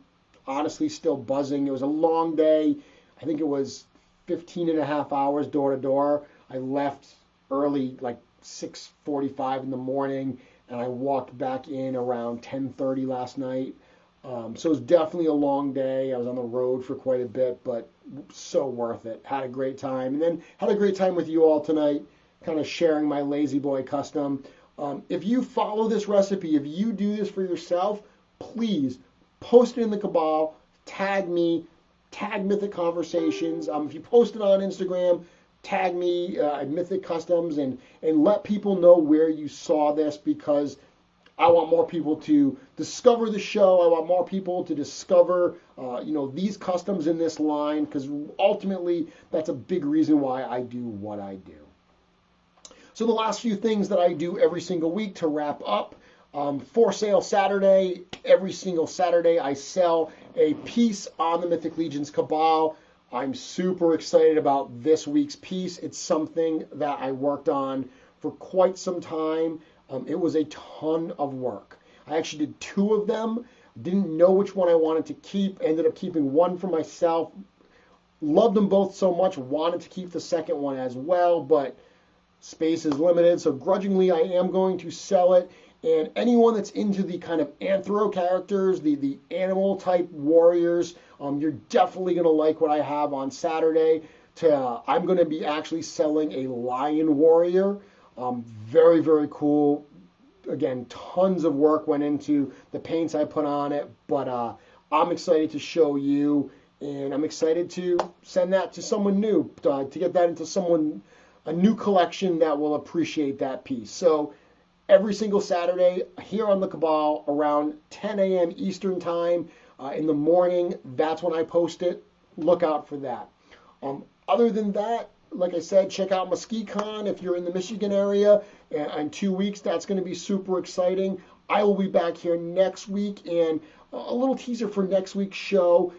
honestly still buzzing. It was a long day. I think it was 15 and a half hours door to door. I left early, 6:45 in the morning, and I walked back in around 10:30 last night. So it was definitely a long day. I was on the road for quite a bit, but so worth it. Had a great time. And then had a great time with you all tonight, kind of sharing my Lazy Boy custom. If you follow this recipe, if you do this for yourself, please post it in the Cabal, tag me, tag Mythic Conversations. If you post it on Instagram, tag me at Mythic Customs and let people know where you saw this, because I want more people to discover the show. I want more people to discover, these customs in this line, because ultimately that's a big reason why I do what I do. So the last few things that I do every single week to wrap up. For sale Saturday. Every single Saturday I sell a piece on the Mythic Legions Cabal. I'm super excited about this week's piece. It's something that I worked on for quite some time. It was a ton of work. I actually did 2 of them. Didn't know which one I wanted to keep. Ended up keeping one for myself. Loved them both so much. Wanted to keep the second one as well, but space is limited. So grudgingly, I am going to sell it. And anyone that's into the kind of anthro characters, the animal type warriors, you're definitely going to like what I have on Saturday. I'm going to be actually selling a lion warrior. Very, very cool. Again, tons of work went into the paints I put on it, but I'm excited to show you, and I'm excited to send that to someone new, to get that into a new collection that will appreciate that piece. So every single Saturday here on the Cabal around 10 a.m. Eastern time in the morning, that's when I post it. Look out for that. Other than that, like I said, check out MesquiCon if you're in the Michigan area. In 2 weeks, that's going to be super exciting. I will be back here next week, and a little teaser for next week's show.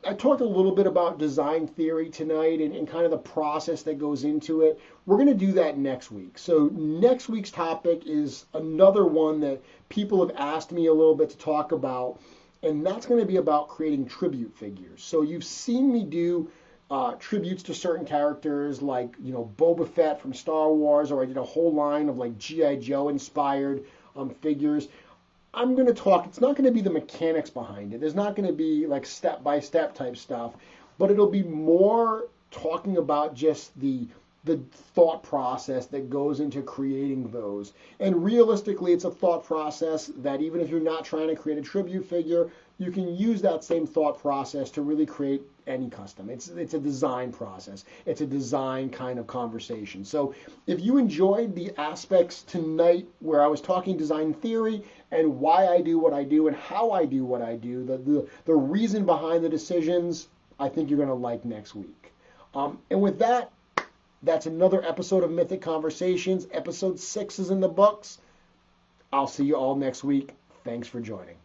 I talked a little bit about design theory tonight and kind of the process that goes into it. We're going to do that next week. So next week's topic is another one that people have asked me a little bit to talk about, and that's going to be about creating tribute figures. So you've seen me do tributes to certain characters like, Boba Fett from Star Wars, or I did a whole line of like G.I. Joe inspired figures. I'm going to talk, it's not going to be the mechanics behind it. There's not going to be like step-by-step type stuff, but it'll be more talking about just the thought process that goes into creating those. And realistically, it's a thought process that even if you're not trying to create a tribute figure, you can use that same thought process to really create any custom. It's a design process. It's a design kind of conversation. So if you enjoyed the aspects tonight where I was talking design theory and why I do what I do and how I do what I do, the reason behind the decisions, I think you're going to like next week. And with that, that's another episode of Mythic Conversations. Episode 6 is in the books. I'll see you all next week. Thanks for joining.